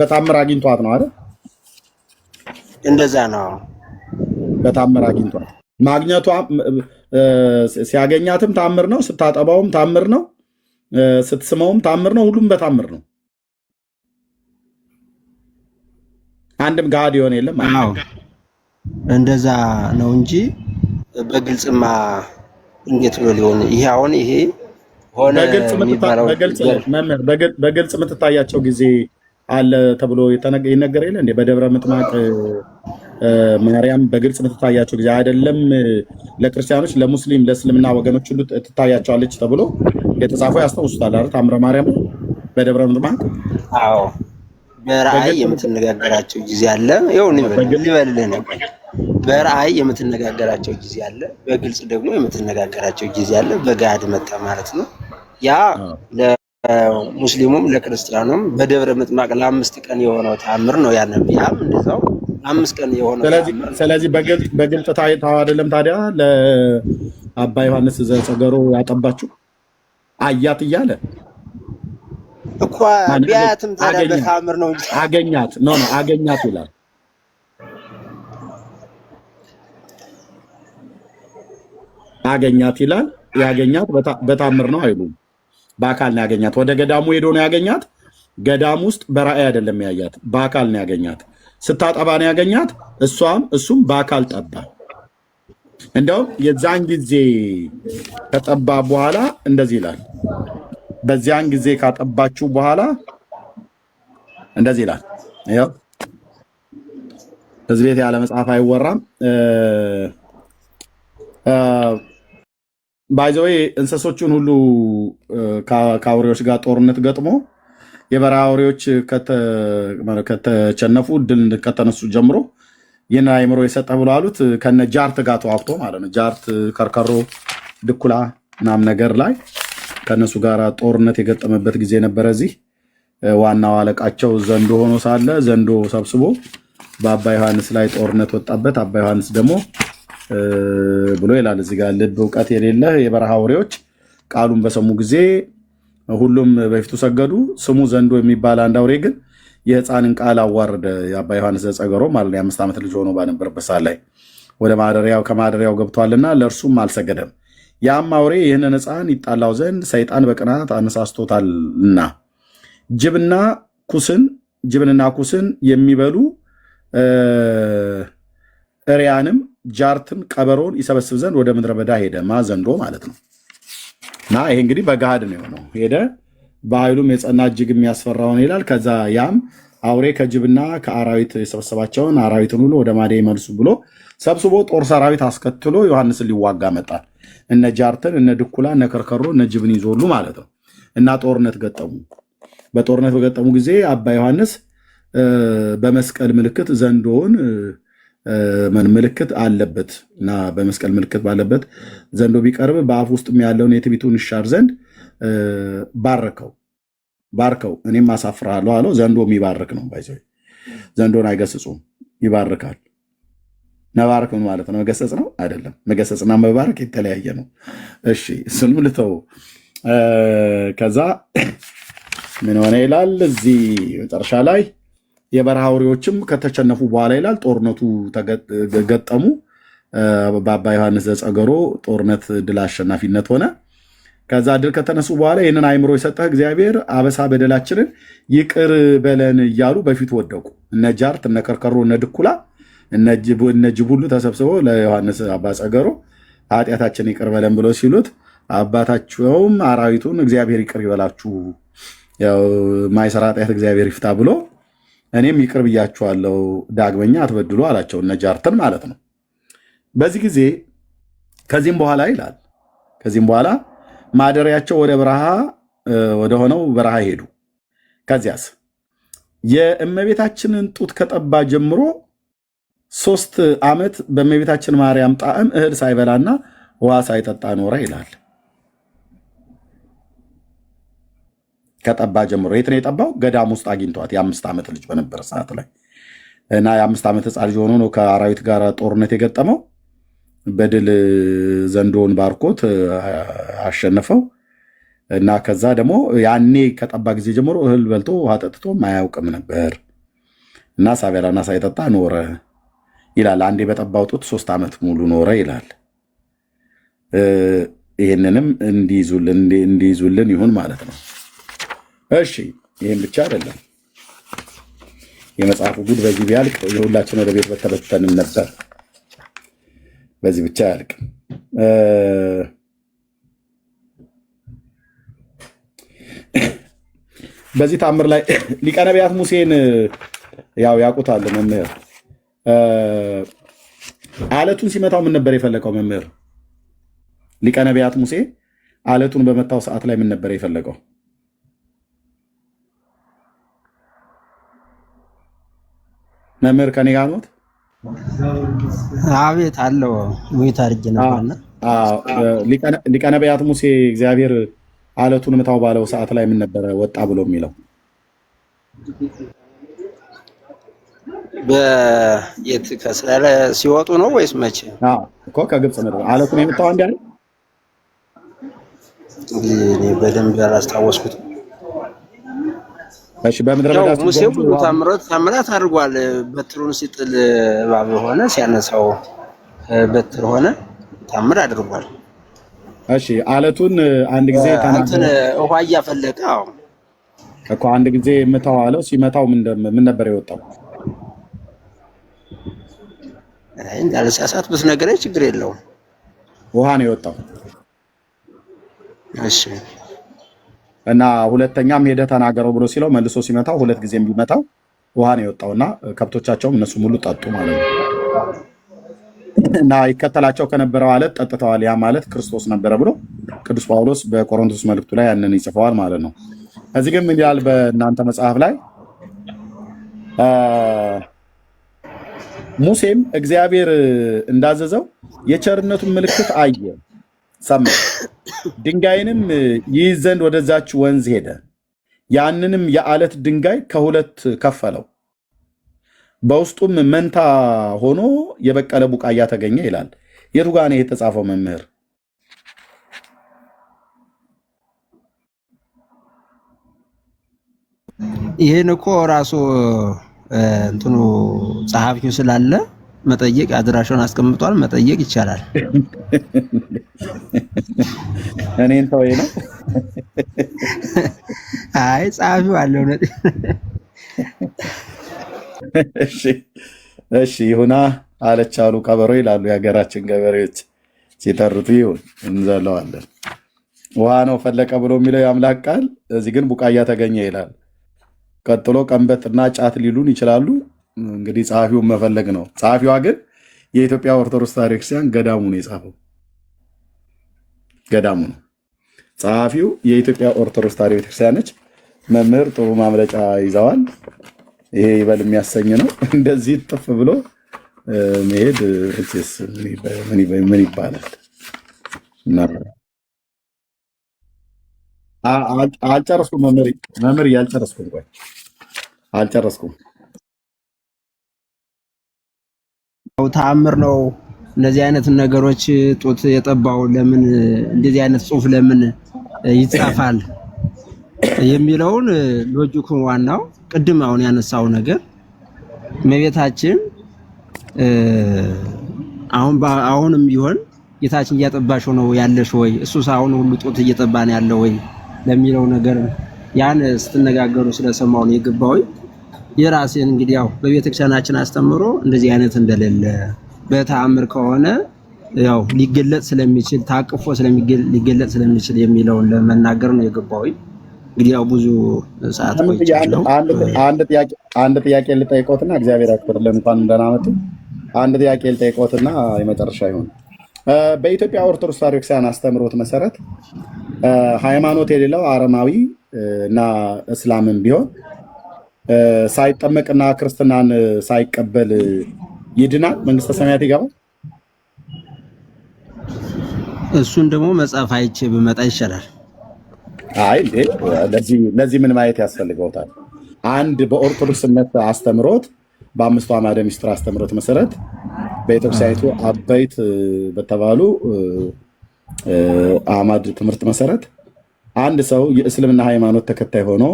በታምር አግኝቷት ነው አይደል? እንደዛ ነው። በታምር አግኝቷት ማግኘቷ ሲያገኛትም ታምር ነው፣ ስታጠባውም ታምር ነው፣ ስትስመውም ታምር ነው። ሁሉም በታምር ነው። አንድም ጋድ የሆነ የለም። አዎ እንደዛ ነው እንጂ በግልጽማ እንዴት ነው ሊሆን? ይሄ አሁን ይሄ ሆነ በግልጽ የምትታያቸው ጊዜ አለ ተብሎ ይነገር የለ እንዴ? በደብረ ምጥማቅ ማርያም በግልጽ የምትታያቸው ጊዜ አይደለም ለክርስቲያኖች፣ ለሙስሊም፣ ለእስልምና ወገኖች ሁሉ ትታያቸዋለች ተብሎ የተጻፈው ያስታውሱታል አይደል? ታምረ ማርያም በደብረ ምጥማቅ። አዎ በራእይ የምትነጋገራቸው ጊዜ አለ። ይኸው ልበልልህ ነው። በራእይ የምትነጋገራቸው ጊዜ አለ፣ በግልጽ ደግሞ የምትነጋገራቸው ጊዜ አለ። በጋድ መጣ ማለት ነው። ያ ለሙስሊሙም ለክርስቲያኑም በደብረ ምጥማቅ ለ5 ቀን የሆነው ተአምር ነው። ያንም ያም እንደዛው 5 ቀን የሆነው። ስለዚህ በግልጽ ታይታው አይደለም ታዲያ ለአባ ዮሐንስ ዘጸገሮ ያጠባችሁ አያት እያለ እኮ ቢያትም ታዲያ በተአምር ነው እንጂ አገኛት አገኛት ይላል። አገኛት ይላል። ያገኛት በታምር ነው አይሉም። በአካል ነው ያገኛት። ወደ ገዳሙ ሄዶ ነው ያገኛት። ገዳም ውስጥ በራእይ አይደለም ያያት፣ በአካል ነው ያገኛት። ስታጠባ ነው ያገኛት። እሱም በአካል ጠባ። እንደውም የዛን ጊዜ ከጠባ በኋላ እንደዚህ ይላል። በዚያን ጊዜ ካጠባችሁ በኋላ እንደዚህ ይላል። ይኸው በዚህ ቤት ያለ መጽሐፍ አይወራም። ባይዘዌ እንስሶቹን ሁሉ ከአውሬዎች ጋር ጦርነት ገጥሞ የበረሃ አውሬዎች ከተቸነፉ ድል ከተነሱ ጀምሮ ይህን አእምሮ የሰጠ ብሎ አሉት። ከነ ጃርት ጋር ተዋግቶ ማለት ነው። ጃርት፣ ከርከሮ፣ ድኩላ ምናምን ነገር ላይ ከነሱ ጋር ጦርነት የገጠመበት ጊዜ ነበረ። እዚህ ዋናው አለቃቸው ዘንዶ ሆኖ ሳለ ዘንዶ ሰብስቦ በአባ ዮሐንስ ላይ ጦርነት ወጣበት። አባ ዮሐንስ ደግሞ ብሎ ይላል እዚህ ጋር ልብ እውቀት የሌለ የበረሃ አውሬዎች ቃሉን በሰሙ ጊዜ ሁሉም በፊቱ ሰገዱ። ስሙ ዘንዶ የሚባል አንድ አውሬ ግን የሕፃንን ቃል አዋረደ። የአባ ዮሐንስ ዘጸገሮ ማለት ነው። የ5 ዓመት ልጅ ሆኖ ባነበረበት ሰዓት ላይ ወደ ከማደሪያው ገብቷልና ለእርሱም አልሰገደም። ያም አውሬ ይህንን ሕፃን ይጣላው ዘንድ ሰይጣን በቅናት አነሳስቶታልና ጅብንና ኩስን የሚበሉ እሪያንም ጃርትን ቀበሮን ይሰበስብ ዘንድ ወደ ምድረ በዳ ሄደ። ዘንዶ ማለት ነው። እና ይሄ እንግዲህ በገሃድ ነው የሆነው። ሄደ በኃይሉም የጸና እጅግ የሚያስፈራውን ይላል። ከዛ ያም አውሬ ከጅብና ከአራዊት የሰበሰባቸውን አራዊትን ሁሉ ወደ ማዴ ይመልሱ ብሎ ሰብስቦ ጦር ሰራዊት አስከትሎ ዮሐንስን ሊዋጋ መጣ። እነ ጃርትን፣ እነ ድኩላ፣ እነ ከርከሮ፣ እነ ጅብን ይዞሉ ማለት ነው። እና ጦርነት ገጠሙ። በጦርነት በገጠሙ ጊዜ አባ ዮሐንስ በመስቀል ምልክት ዘንዶውን ምልክት አለበት እና በመስቀል ምልክት ባለበት ዘንዶ ቢቀርብ በአፍ ውስጥ ያለውን የትቢቱን ይሻር ዘንድ ባርከው እኔም አሳፍርሃለሁ አለው። ዘንዶ የሚባርክ ነው። ዘንዶን አይገስጹም፣ ይባርካል። መባረክ ምን ማለት ነው? መገሰጽ ነው አይደለም። መገሰጽና መባረክ የተለያየ ነው። እሺ እሱንም ልተው። ከዛ ምን ሆነ ይላል እዚህ መጨረሻ ላይ የበረሃ አውሬዎችም ከተሸነፉ በኋላ ይላል ጦርነቱ ገጠሙ። በአባ ዮሐንስ ዘጸገሮ ጦርነት ድል አሸናፊነት ሆነ። ከዛ ድል ከተነሱ በኋላ ይህንን አእምሮ የሰጠህ እግዚአብሔር አበሳ በደላችንን ይቅር በለን እያሉ በፊቱ ወደቁ። እነ ጃርት፣ እነ ከርከሮ፣ እነ ድኩላ፣ እነ ጅብ ሁሉ ተሰብስበው ለዮሐንስ አባ ጸገሮ ኃጢአታችን ይቅር በለን ብሎ ሲሉት አባታቸውም አራዊቱን እግዚአብሔር ይቅር ይበላችሁ፣ ያው ማይሰራ ኃጢአት እግዚአብሔር ይፍታ ብሎ እኔም ይቅር ብያችኋለሁ ዳግመኛ አትበድሉ አላቸው። እነ ጃርትን ማለት ነው። በዚህ ጊዜ ከዚህም በኋላ ይላል ከዚህም በኋላ ማደሪያቸው ወደ በረሃ ወደሆነው በረሃ ሄዱ። ከዚያስ የእመቤታችንን ጡት ከጠባ ጀምሮ 3 ዓመት በእመቤታችን ማርያም ጣዕም እህል ሳይበላና ውሃ ሳይጠጣ ኖረ ይላል። ከጠባ ጀምሮ የት ነው የጠባው? ገዳም ውስጥ አግኝቷት የ5 ዓመት ልጅ በነበረ ሰዓት ላይ እና የ5 ዓመት ሕፃን ልጅ ሆኖ ነው ከአራዊት ጋር ጦርነት የገጠመው። በድል ዘንዶውን ባርኮት አሸነፈው እና ከዛ ደግሞ ያኔ ከጠባ ጊዜ ጀምሮ እህል በልቶ ውሃ ጠጥቶ አያውቅም ነበር እና ሳይበላና ሳይጠጣ ኖረ ይላል። አንዴ በጠባው ጡት 3 ዓመት ሙሉ ኖረ ይላል። ይህንንም እንዲይዙልን ይሁን ማለት ነው። እሺ ይህም ብቻ አይደለም። የመጽሐፉ ጉድ በዚህ ቢያልቅ የሁላችን ወደ ቤት በተበተንን ነበር። በዚህ ብቻ አያልቅም። በዚህ ታምር ላይ ሊቀ ነቢያት ሙሴን ያው ያውቁታል መምህር። አለቱን ሲመታው ምን ነበር የፈለቀው መምህር? ሊቀ ነቢያት ሙሴ አለቱን በመታው ሰዓት ላይ ምን ነበር የፈለቀው? መምህር ከኔ ጋር ኖት? አቤት አለው ሙይት አድርጌ ነበርና ሊቀ ነቢያት ሙሴ እግዚአብሔር አለቱን ምታው ባለው ሰዓት ላይ ምን ነበረ ወጣ ብሎ የሚለው? በየት ከእስራኤል ሲወጡ ነው ወይስ መቼ? እኮ ከግብፅ ምድር አለቱን የምታው አንድ ያለ እኔ በደንብ ያላስታወስኩት። እሺ በምድረ በዳ ሙሴ ብዙ ታምራት አድርጓል። በትሩን ሲጥል እባብ ሆነ፣ ሲያነሳው በትር ሆነ፣ ታምር አድርጓል። እሺ አለቱን አንድ ጊዜ እንትን ውሃ እያፈለቀ እኮ አንድ ጊዜ ምታው አለው። ሲመታው ምን ነበር የወጣው? እንዳልሳሳት ብትነግረኝ ችግር የለውም። ውሃ ነው የወጣው። እሺ እና ሁለተኛም ሄደ ተናገረው ብሎ ሲለው መልሶ ሲመታው 2 ጊዜም ቢመታው ውሃ ነው የወጣውና ከብቶቻቸውም እነሱ ሙሉ ጠጡ ማለት ነው። እና ይከተላቸው ከነበረው አለት ጠጥተዋል። ያ ማለት ክርስቶስ ነበረ ብሎ ቅዱስ ጳውሎስ በቆሮንቶስ መልእክቱ ላይ ያንን ይጽፈዋል ማለት ነው። እዚህ ግን ምን ይላል በእናንተ መጽሐፍ ላይ? ሙሴም እግዚአብሔር እንዳዘዘው የቸርነቱን ምልክት አየ፣ ሰማ። ድንጋይንም ይይዝ ዘንድ ወደዛች ወንዝ ሄደ። ያንንም የዓለት ድንጋይ ከ2 ከፈለው፣ በውስጡም መንታ ሆኖ የበቀለ ቡቃያ ተገኘ ይላል። የቱ ጋር ነው የተጻፈው መምህር? ይሄን እኮ ራሱ እንትኑ ጸሐፊው ስላለ መጠየቅ አድራሻውን አስቀምጧል። መጠየቅ ይቻላል። እኔን ተወይ ነው። አይ ጸሐፊው አለው ነው። እሺ እሺ ይሁና አለች አሉ ቀበሮ ይላሉ የሀገራችን ገበሬዎች ሲተርቱ። ይሁን እንዘለዋለን። ውሃ ነው ፈለቀ ብሎ የሚለው የአምላክ ቃል እዚህ ግን ቡቃያ ተገኘ ይላል። ቀጥሎ ቀንበጥና ጫት ሊሉን ይችላሉ። እንግዲህ ጸሐፊውን መፈለግ ነው። ጸሐፊዋ ግን የኢትዮጵያ ኦርቶዶክስ ተዋሕዶ ቤተክርስቲያን ገዳሙ ነው የጻፈው። ገዳሙ ነው ጸሐፊው። የኢትዮጵያ ኦርቶዶክስ ተዋሕዶ ቤተክርስቲያን ነች። መምህር ጥሩ ማምለጫ ይዘዋል። ይሄ ይበል የሚያሰኝ ነው። እንደዚህ ጥፍ ብሎ መሄድ ምን ይባላል? አልጨረስኩም መምህር ያልጨረስኩም ቆይ አልጨረስኩም። ተአምር ነው። እንደዚህ አይነት ነገሮች ጡት የጠባው ለምን እንደዚህ አይነት ጽሑፍ ለምን ይጻፋል የሚለውን ሎጂኩን ዋናው ቅድም አሁን ያነሳው ነገር እመቤታችን አሁንም ቢሆን ጌታችን እያጠባሽ ነው ያለሽ ወይ እሱስ አሁን ሁሉ ጡት እየጠባ ነው ያለው ወይ ለሚለው ነገር ያን ስትነጋገሩ ስለሰማው ነው የገባው። የራሴን እንግዲህ ያው በቤተክርስቲያናችን አስተምሮ እንደዚህ አይነት እንደሌለ በተአምር ከሆነ ያው ሊገለጽ ስለሚችል ታቅፎ ሊገለጽ ስለሚችል የሚለውን ለመናገር ነው የገባው። እንግዲህ ያው ብዙ ሰዓት ቆይቻለሁ። አንድ ጥያቄ ልጠይቆትና እግዚአብሔር ያክብርልን እንኳን እንደናመጡ አንድ ጥያቄ ልጠይቆትና የመጨረሻ ይሁን። በኢትዮጵያ ኦርቶዶክስ ተዋሕዶ ቤተክርስቲያን አስተምሮት መሰረት ሃይማኖት የሌለው አረማዊ እና እስላምን ቢሆን ሳይጠመቅና ክርስትናን ሳይቀበል ይድናል? መንግስተ ሰማያት ይገባል? እሱን ደግሞ መጽሐፍ አይቼ ብመጣ ይሻላል። አይ ለዚህ ምን ማየት ያስፈልገውታል? አንድ በኦርቶዶክስ እምነት አስተምሮት በአምስቱ አዕማደ ምስጢር አስተምሮት መሰረት በቤተክርስቲያኒቱ አበይት በተባሉ አዕማድ ትምህርት መሰረት አንድ ሰው የእስልምና ሃይማኖት ተከታይ ሆኖ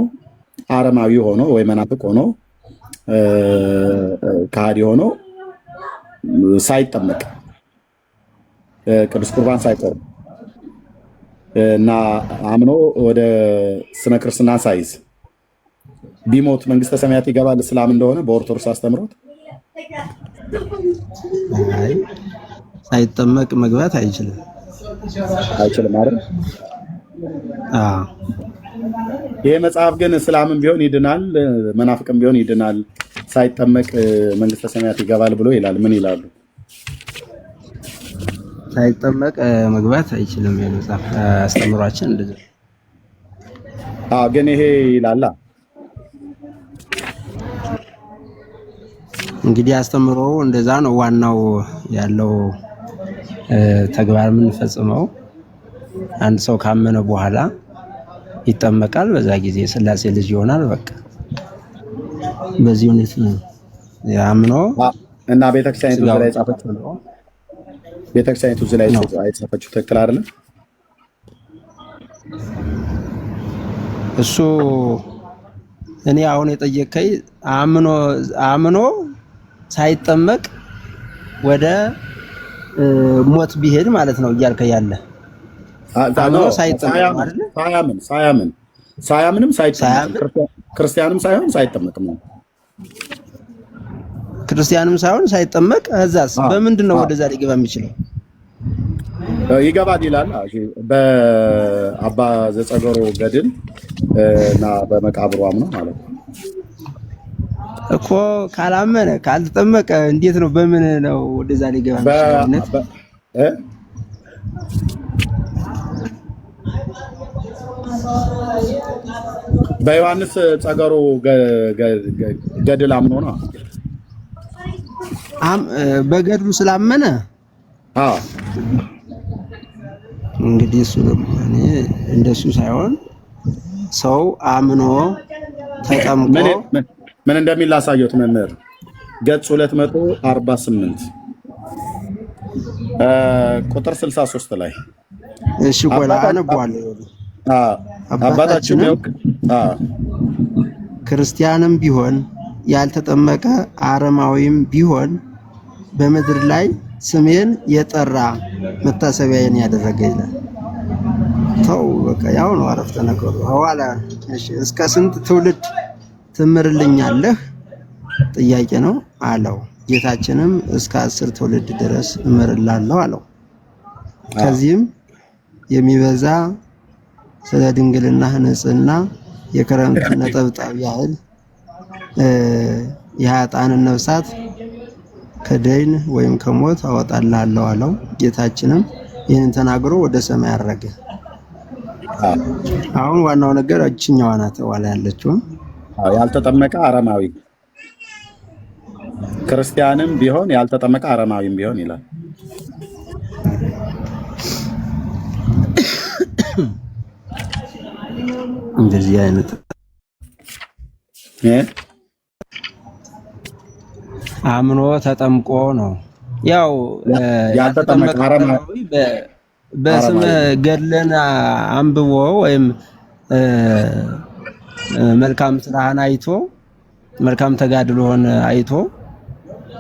አረማዊ ሆኖ ወይ መናፍቅ ሆኖ ከሃዲ ሆኖ ሳይጠመቅ ቅዱስ ቁርባን ሳይቆርብ እና አምኖ ወደ ስነ ክርስትና ሳይዝ ቢሞት መንግስተ ሰማያት ይገባል? እስላም እንደሆነ በኦርቶዶክስ አስተምሮት አይ ሳይጠመቅ መግባት አይችልም አይደል? ይሄ መጽሐፍ ግን እስላምም ቢሆን ይድናል፣ መናፍቅም ቢሆን ይድናል፣ ሳይጠመቅ መንግስተ ሰማያት ይገባል ብሎ ይላል። ምን ይላሉ? ሳይጠመቅ መግባት አይችልም የመጽሐፍ አስተምሯችን እንደዚህ። ግን ይሄ ይላል። እንግዲህ አስተምሮ እንደዛ ነው። ዋናው ያለው ተግባር የምንፈጽመው አንድ ሰው ካመነ በኋላ ይጠመቃል። በዛ ጊዜ የሥላሴ ልጅ ይሆናል። በቃ በዚህ ሁኔታ ነው ያምኖ እና ቤተክርስቲያኒቱ ላይ ጻፈችው ነው። ቤተክርስቲያኒቱ ላይ ጻፈችው ትክክል አይደለም። እሱ እኔ አሁን የጠየቀኝ አምኖ ሳይጠመቅ ወደ ሞት ቢሄድ ማለት ነው እያልከ ያለ አምኖ ሳይጠመቅ ማለት ነው። ሳያምንም ክርስቲያንም ሳይሆን ሳይጠመቅም ነው። ክርስቲያንም ሳይሆን ሳይጠመቅ እዛስ በምንድን ነው ወደዛ ሊገባ የሚችለው? ይገባል ይላል በአባ ዘጸገሮ ገድል እና በመቃብሩ አምኖ ማለት ነው እኮ። ካላመነ ካልተጠመቀ እንዴት ነው በምን ነው ወደዛ ሊገባ የሚችለው? በዮሐንስ ጸገሮ ገድል አምኖ ነው። በገድሉ ስላመነ እንግዲህ እሱ እኔ እንደሱ ሳይሆን ሰው አምኖ ተጠምቆ ምን እንደሚል ላሳየሁት መምህር ገጽ 248 ቁጥር 63 ላይ እሺ ቆላ አነባዋለሁ። አባታችን ክርስቲያንም ቢሆን ያልተጠመቀ አረማዊም ቢሆን በምድር ላይ ስሜን የጠራ መታሰቢያዬን ያደረገ ይላል። ተው በቃ ያው ነው አረፍተ ነገሩ። ሐዋላ እሺ፣ እስከ ስንት ትውልድ ትምርልኛለህ ጥያቄ ነው አለው። ጌታችንም እስከ 10 ትውልድ ድረስ እምርላለሁ አለው። ከዚህም የሚበዛ ስለ ድንግልናህ ንጽሕና የክረምት ነጠብጣብ ያህል የኃጥአንን ነፍሳት ከደይን ወይም ከሞት አወጣልሃለሁ አለው። ጌታችንም ይህንን ተናግሮ ወደ ሰማይ አረገ። አሁን ዋናው ነገር እችኛዋ ናት ዋላ ያለችው። ያልተጠመቀ አረማዊ ክርስቲያንም ቢሆን ያልተጠመቀ አረማዊም ቢሆን ይላል። እንደዚህ አይነት አምኖ ተጠምቆ ነው። ያው ያልተጠመቀ አረማዊ በስምህ ገድለን አንብቦ ወይም መልካም ስራህን አይቶ መልካም ተጋድሎህን አይቶ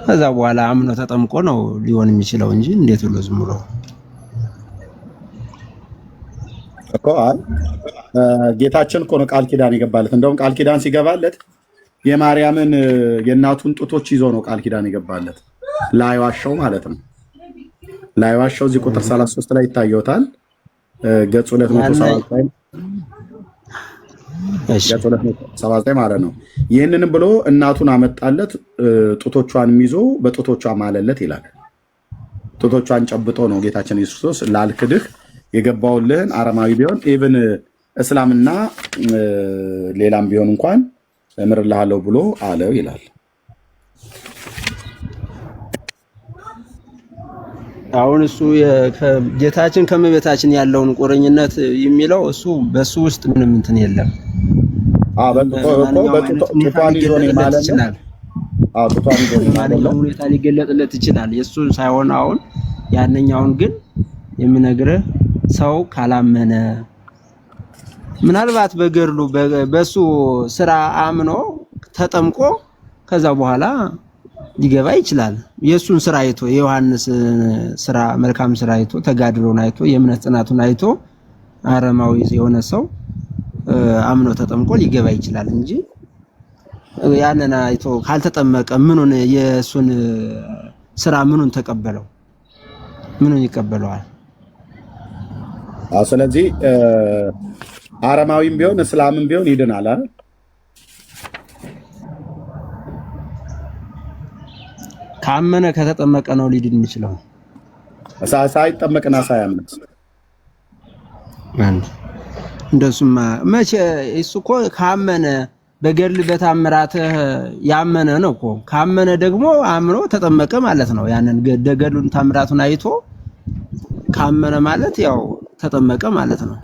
ከዛ በኋላ አምኖ ተጠምቆ ነው ሊሆን የሚችለው እንጂ እንዴት ብሎ ዝም ብሎ እኮ ጌታችን እኮ ነው ቃል ኪዳን የገባለት። እንደውም ቃል ኪዳን ሲገባለት የማርያምን የእናቱን ጡቶች ይዞ ነው ቃል ኪዳን የገባለት። ላይዋሻው ማለት ነው። ላይዋሻው እዚህ ቁጥር 33 ላይ ይታየውታል። ገጽ 279 ማለት ነው። ይህንንም ብሎ እናቱን አመጣለት፣ ጡቶቿንም ይዞ በጡቶቿ ማለለት ይላል። ጡቶቿን ጨብጦ ነው ጌታችን ኢየሱስ ክርስቶስ ላልክድህ የገባውልህን አረማዊ ቢሆን ኢቭን እስላምና ሌላም ቢሆን እንኳን እምርልሃለሁ ብሎ አለው ይላል። አሁን እሱ ጌታችን ከመቤታችን ያለውን ቁርኝነት የሚለው እሱ በሱ ውስጥ ምንም እንትን የለም። ጡቷን ይዞ ነው ማለት ነው። ጡቷን ይዞ ነው ማለት ነው። ሁኔታ ሊገለጥለት ይችላል። የሱ ሳይሆን አሁን ያንኛውን ግን የምነግርህ ሰው ካላመነ ምናልባት በገድሉ በሱ ስራ አምኖ ተጠምቆ ከዛ በኋላ ሊገባ ይችላል። የሱን ስራ አይቶ የዮሐንስ ስራ መልካም ስራ አይቶ ተጋድሎን አይቶ የእምነት ጽናቱን አይቶ አረማዊ የሆነ ሰው አምኖ ተጠምቆ ሊገባ ይችላል እንጂ ያንን አይቶ ካልተጠመቀ ምኑን የሱን ስራ ምኑን ተቀበለው? ምኑን ይቀበለዋል? ስለዚህ አረማዊም ቢሆን እስላምም ቢሆን ይድናል አይደል? ካመነ ከተጠመቀ ነው ሊድን የሚችለው። ሳይጠመቅና ሳያምን እንደሱማ መቼ? እሱ እኮ ካመነ በገድል በታምራትህ ያመነ ነው እኮ። ካመነ ደግሞ አምኖ ተጠመቀ ማለት ነው። ያንን ገድሉን ታምራቱን አይቶ ካመነ ማለት ያው ተጠመቀ ማለት ነው።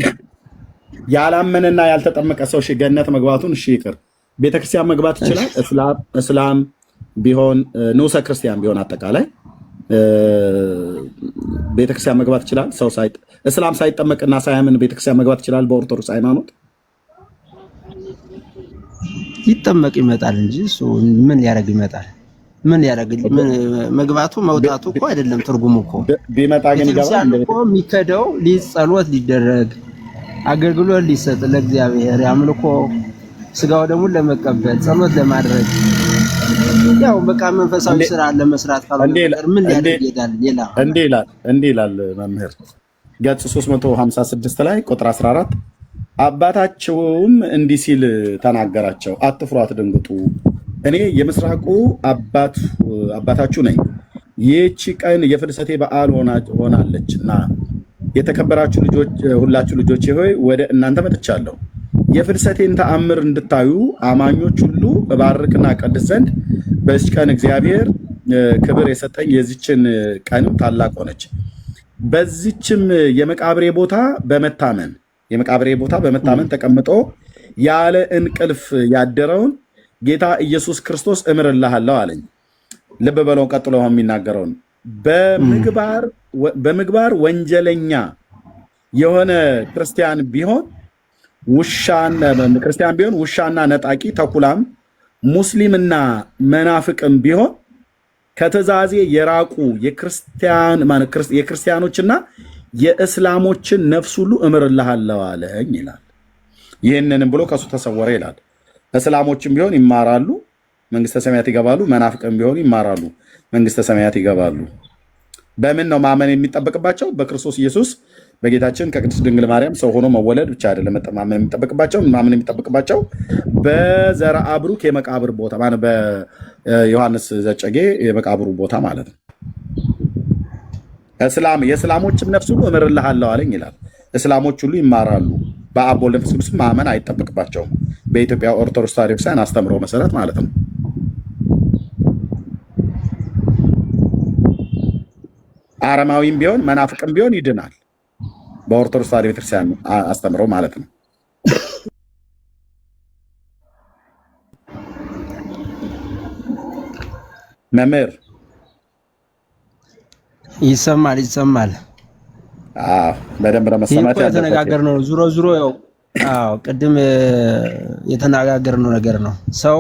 ያላመነና ያልተጠመቀ ሰው ገነት መግባቱን እሺ ይቅር፣ ቤተክርስቲያን መግባት ይችላል። እስላም ቢሆን ንዑሰ ክርስቲያን ቢሆን አጠቃላይ ቤተክርስቲያን መግባት ይችላል። ሰው እስላም ሳይጠመቅና ሳያምን ቤተክርስቲያን መግባት ይችላል። በኦርቶዶክስ ሃይማኖት ይጠመቅ ይመጣል እንጂ እሱ ምን ሊያደርግ ይመጣል? ምን ያደርግ? መግባቱ መውጣቱ እኮ አይደለም ትርጉሙ እኮ። ቢመጣ ግን ይገባል እኮ የሚከደው ሊጸሎት ሊደረግ አገልግሎት ሊሰጥ ለእግዚአብሔር ያምልኮ ስጋው ደግሞ ለመቀበል ጸሎት ለማድረግ ያው በቃ መንፈሳዊ ስራ ለመስራት ካልሆነ ምን ሊያደርግ ይላል? ሌላ እንዲህ ይላል መምህር ገጽ 356 ላይ ቁጥር 14 አባታቸውም እንዲህ ሲል ተናገራቸው፣ አትፍሩ አትደንግጡ፣ እኔ የምስራቁ አባታችሁ ነኝ። ይህቺ ቀን የፍልሰቴ በዓል ሆናለችና የተከበራችሁ ልጆች ሁላችሁ ልጆቼ ሆይ ወደ እናንተ መጥቻለሁ። የፍልሰቴን ተአምር እንድታዩ አማኞች ሁሉ እባርክና ቀድስ ዘንድ በዚች ቀን እግዚአብሔር ክብር የሰጠኝ የዚችን ቀንም ታላቅ ሆነች። በዚችም የመቃብሬ ቦታ በመታመን ተቀምጦ ያለ እንቅልፍ ያደረውን ጌታ ኢየሱስ ክርስቶስ እምርልሃለሁ አለኝ። ልብ በለው ቀጥሎ የሚናገረውን በምግባር ወንጀለኛ የሆነ ክርስቲያን ቢሆን ክርስቲያን ቢሆን ውሻና ነጣቂ ተኩላም ሙስሊምና መናፍቅም ቢሆን ከትእዛዜ የራቁ የክርስቲያኖችና የእስላሞችን ነፍስ ሁሉ እምርልሃለሁ አለኝ ይላል። ይህንንም ብሎ ከሱ ተሰወረ ይላል። እስላሞችም ቢሆን ይማራሉ፣ መንግስተ ሰማያት ይገባሉ። መናፍቅም ቢሆን ይማራሉ፣ መንግስተ ሰማያት ይገባሉ። በምን ነው ማመን የሚጠበቅባቸው? በክርስቶስ ኢየሱስ በጌታችን ከቅድስት ድንግል ማርያም ሰው ሆኖ መወለድ ብቻ አይደለም ማመን የሚጠበቅባቸው በዘርአ ብሩክ የመቃብር ቦታ ማለት በዮሐንስ ዘጨጌ የመቃብሩ ቦታ ማለት ነው። የእስላሞችም ነፍስ ሁሉ እምርልሃለሁ አለኝ ይላል። እስላሞች ሁሉ ይማራሉ። በአብ ወልድ መንፈስ ቅዱስ ማመን አይጠበቅባቸውም። በኢትዮጵያ ኦርቶዶክስ ተዋሕዶ ቤተክርስቲያን አስተምሮ መሰረት ማለት ነው። አረማዊም ቢሆን መናፍቅም ቢሆን ይድናል። በኦርቶዶክስ ተዋሕዶ ቤተክርስቲያን አስተምሮ ማለት ነው። መምህር ይሰማል። በደንብ ለመሰማት የተነጋገርነው ዙሮ ያው ቅድም የተነጋገርነው ነገር ነው። ሰው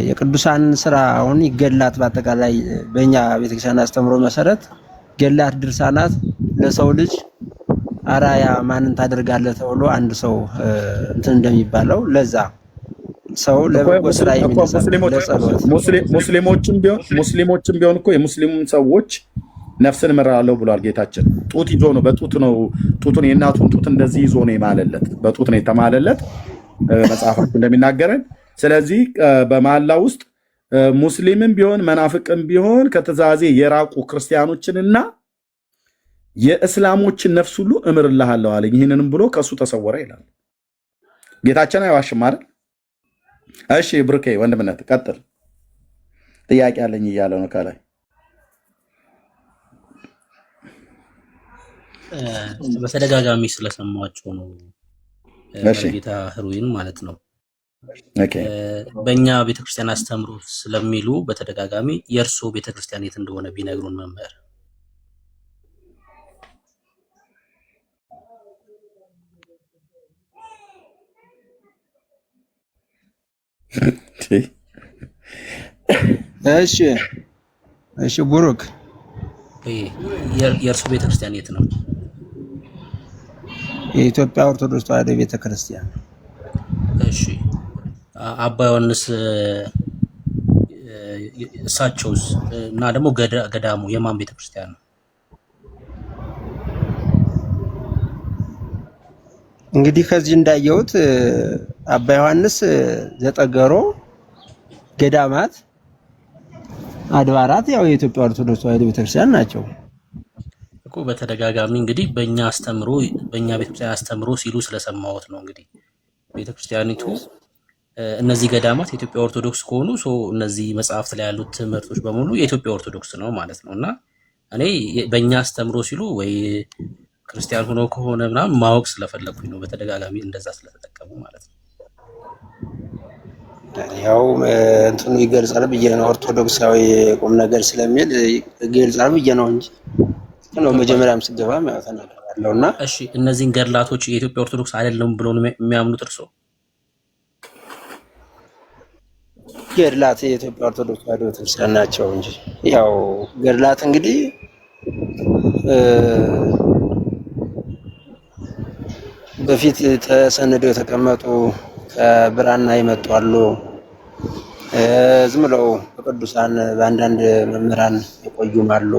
የቅዱሳን ስራ አሁን ይገላት በአጠቃላይ በእኛ ቤተክርስቲያን አስተምሮ መሰረት ገላት ድርሳናት ለሰው ልጅ አራያ ማንን ታደርጋለህ ተብሎ አንድ ሰው እንትን እንደሚባለው ለዛ ሰው ለበጎ ስራ የሚነሳ ሙስሊሞችም ቢሆን እኮ የሙስሊም ሰዎች ነፍስን እምራለሁ ብሏል ጌታችን። ጡት ይዞ ነው ጡቱን የእናቱን ጡት እንደዚህ ይዞ ነው የማለለት፣ በጡት ነው የተማለለት መጽሐፋችን እንደሚናገረን። ስለዚህ በመሐላ ውስጥ ሙስሊምም ቢሆን መናፍቅም ቢሆን ከትእዛዜ የራቁ ክርስቲያኖችንና የእስላሞችን ነፍስ ሁሉ እምርልሃለሁ አለኝ። ይህንንም ብሎ ከእሱ ተሰወረ ይላል። ጌታችን አይዋሽም አይደል? እሺ ብሩኬ ወንድምነት ቀጥል። ጥያቄ አለኝ እያለ ነው ከላይ። በተደጋጋሚ ስለሰማቸው ነው ጌታ ህሩይን ማለት ነው። በእኛ ቤተክርስቲያን አስተምሮ ስለሚሉ በተደጋጋሚ የእርሶ ቤተክርስቲያን የት እንደሆነ ቢነግሩን መምህር። እሺ ቡሩክ የእርሶ ቤተክርስቲያን የት ነው? የኢትዮጵያ ኦርቶዶክስ ተዋሕዶ ቤተክርስቲያን። እሺ አባ ዮሐንስ እሳቸውስ እና ደግሞ ገዳሙ የማን ቤተክርስቲያን ነው? እንግዲህ ከዚህ እንዳየሁት አባ ዮሐንስ ዘጠገሮ ገዳማት አድባራት ያው የኢትዮጵያ ኦርቶዶክስ ተዋሕዶ ቤተክርስቲያን ናቸው እኮ። በተደጋጋሚ እንግዲህ በእኛ ቤተክርስቲያን አስተምሮ ሲሉ ስለሰማሁት ነው። እንግዲህ ቤተክርስቲያኒቱ እነዚህ ገዳማት የኢትዮጵያ ኦርቶዶክስ ከሆኑ እነዚህ መጽሐፍት ላይ ያሉት ትምህርቶች በሙሉ የኢትዮጵያ ኦርቶዶክስ ነው ማለት ነው። እና እኔ በእኛ አስተምሮ ሲሉ ወይ ክርስቲያን ሆኖ ከሆነ ምናምን ማወቅ ስለፈለኩኝ ነው። በተደጋጋሚ እንደዛ ስለተጠቀሙ ማለት ነው። ያው እንትኑ ይገልጻል ብዬ ነው። ኦርቶዶክሳዊ ቁም ነገር ስለሚል ይገልጻል ብዬ ነው እንጂ ነው መጀመሪያም ስገባም ያው ተናግሬያለሁና። እሺ እነዚህን ገድላቶች የኢትዮጵያ ኦርቶዶክስ አይደለም ብለው ነው የሚያምኑት እርሶ? ገድላት የኢትዮጵያ ኦርቶዶክስ ተዋሕዶ ቤተክርስቲያን ናቸው እንጂ ያው ገድላት እንግዲህ በፊት ተሰንደው የተቀመጡ ከብራና ይመጡ አሉ። ዝም ብለው በቅዱሳን በአንዳንድ መምህራን የቆዩም አሉ፣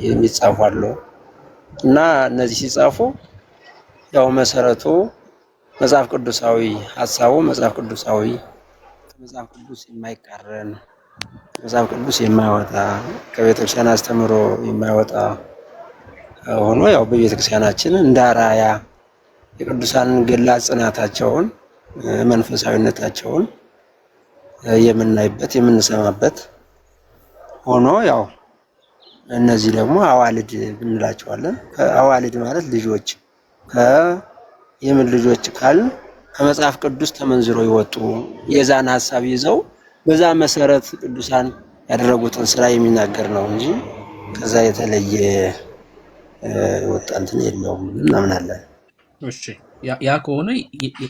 የሚጻፉ አሉ። እና እነዚህ ሲጻፉ ያው መሰረቱ መጽሐፍ ቅዱሳዊ ሐሳቡ መጽሐፍ ቅዱሳዊ ከመጽሐፍ ቅዱስ የማይቃረን መጽሐፍ ቅዱስ የማይወጣ ከቤተክርስቲያን አስተምሮ የማይወጣ ሆኖ ያው በቤተክርስቲያናችን እንደ አራያ የቅዱሳንን ገድላት ጽናታቸውን መንፈሳዊነታቸውን የምናይበት የምንሰማበት ሆኖ ያው እነዚህ ደግሞ አዋልድ ብንላቸዋለን። አዋልድ ማለት ልጆች የምን ልጆች ካልን ከመጽሐፍ ቅዱስ ተመንዝሮ ይወጡ የዛን ሐሳብ ይዘው በዛ መሰረት ቅዱሳን ያደረጉትን ስራ የሚናገር ነው እንጂ ከዛ የተለየ ወጣ እንትን የለውም እናምናለን። እሺ ያ ከሆነ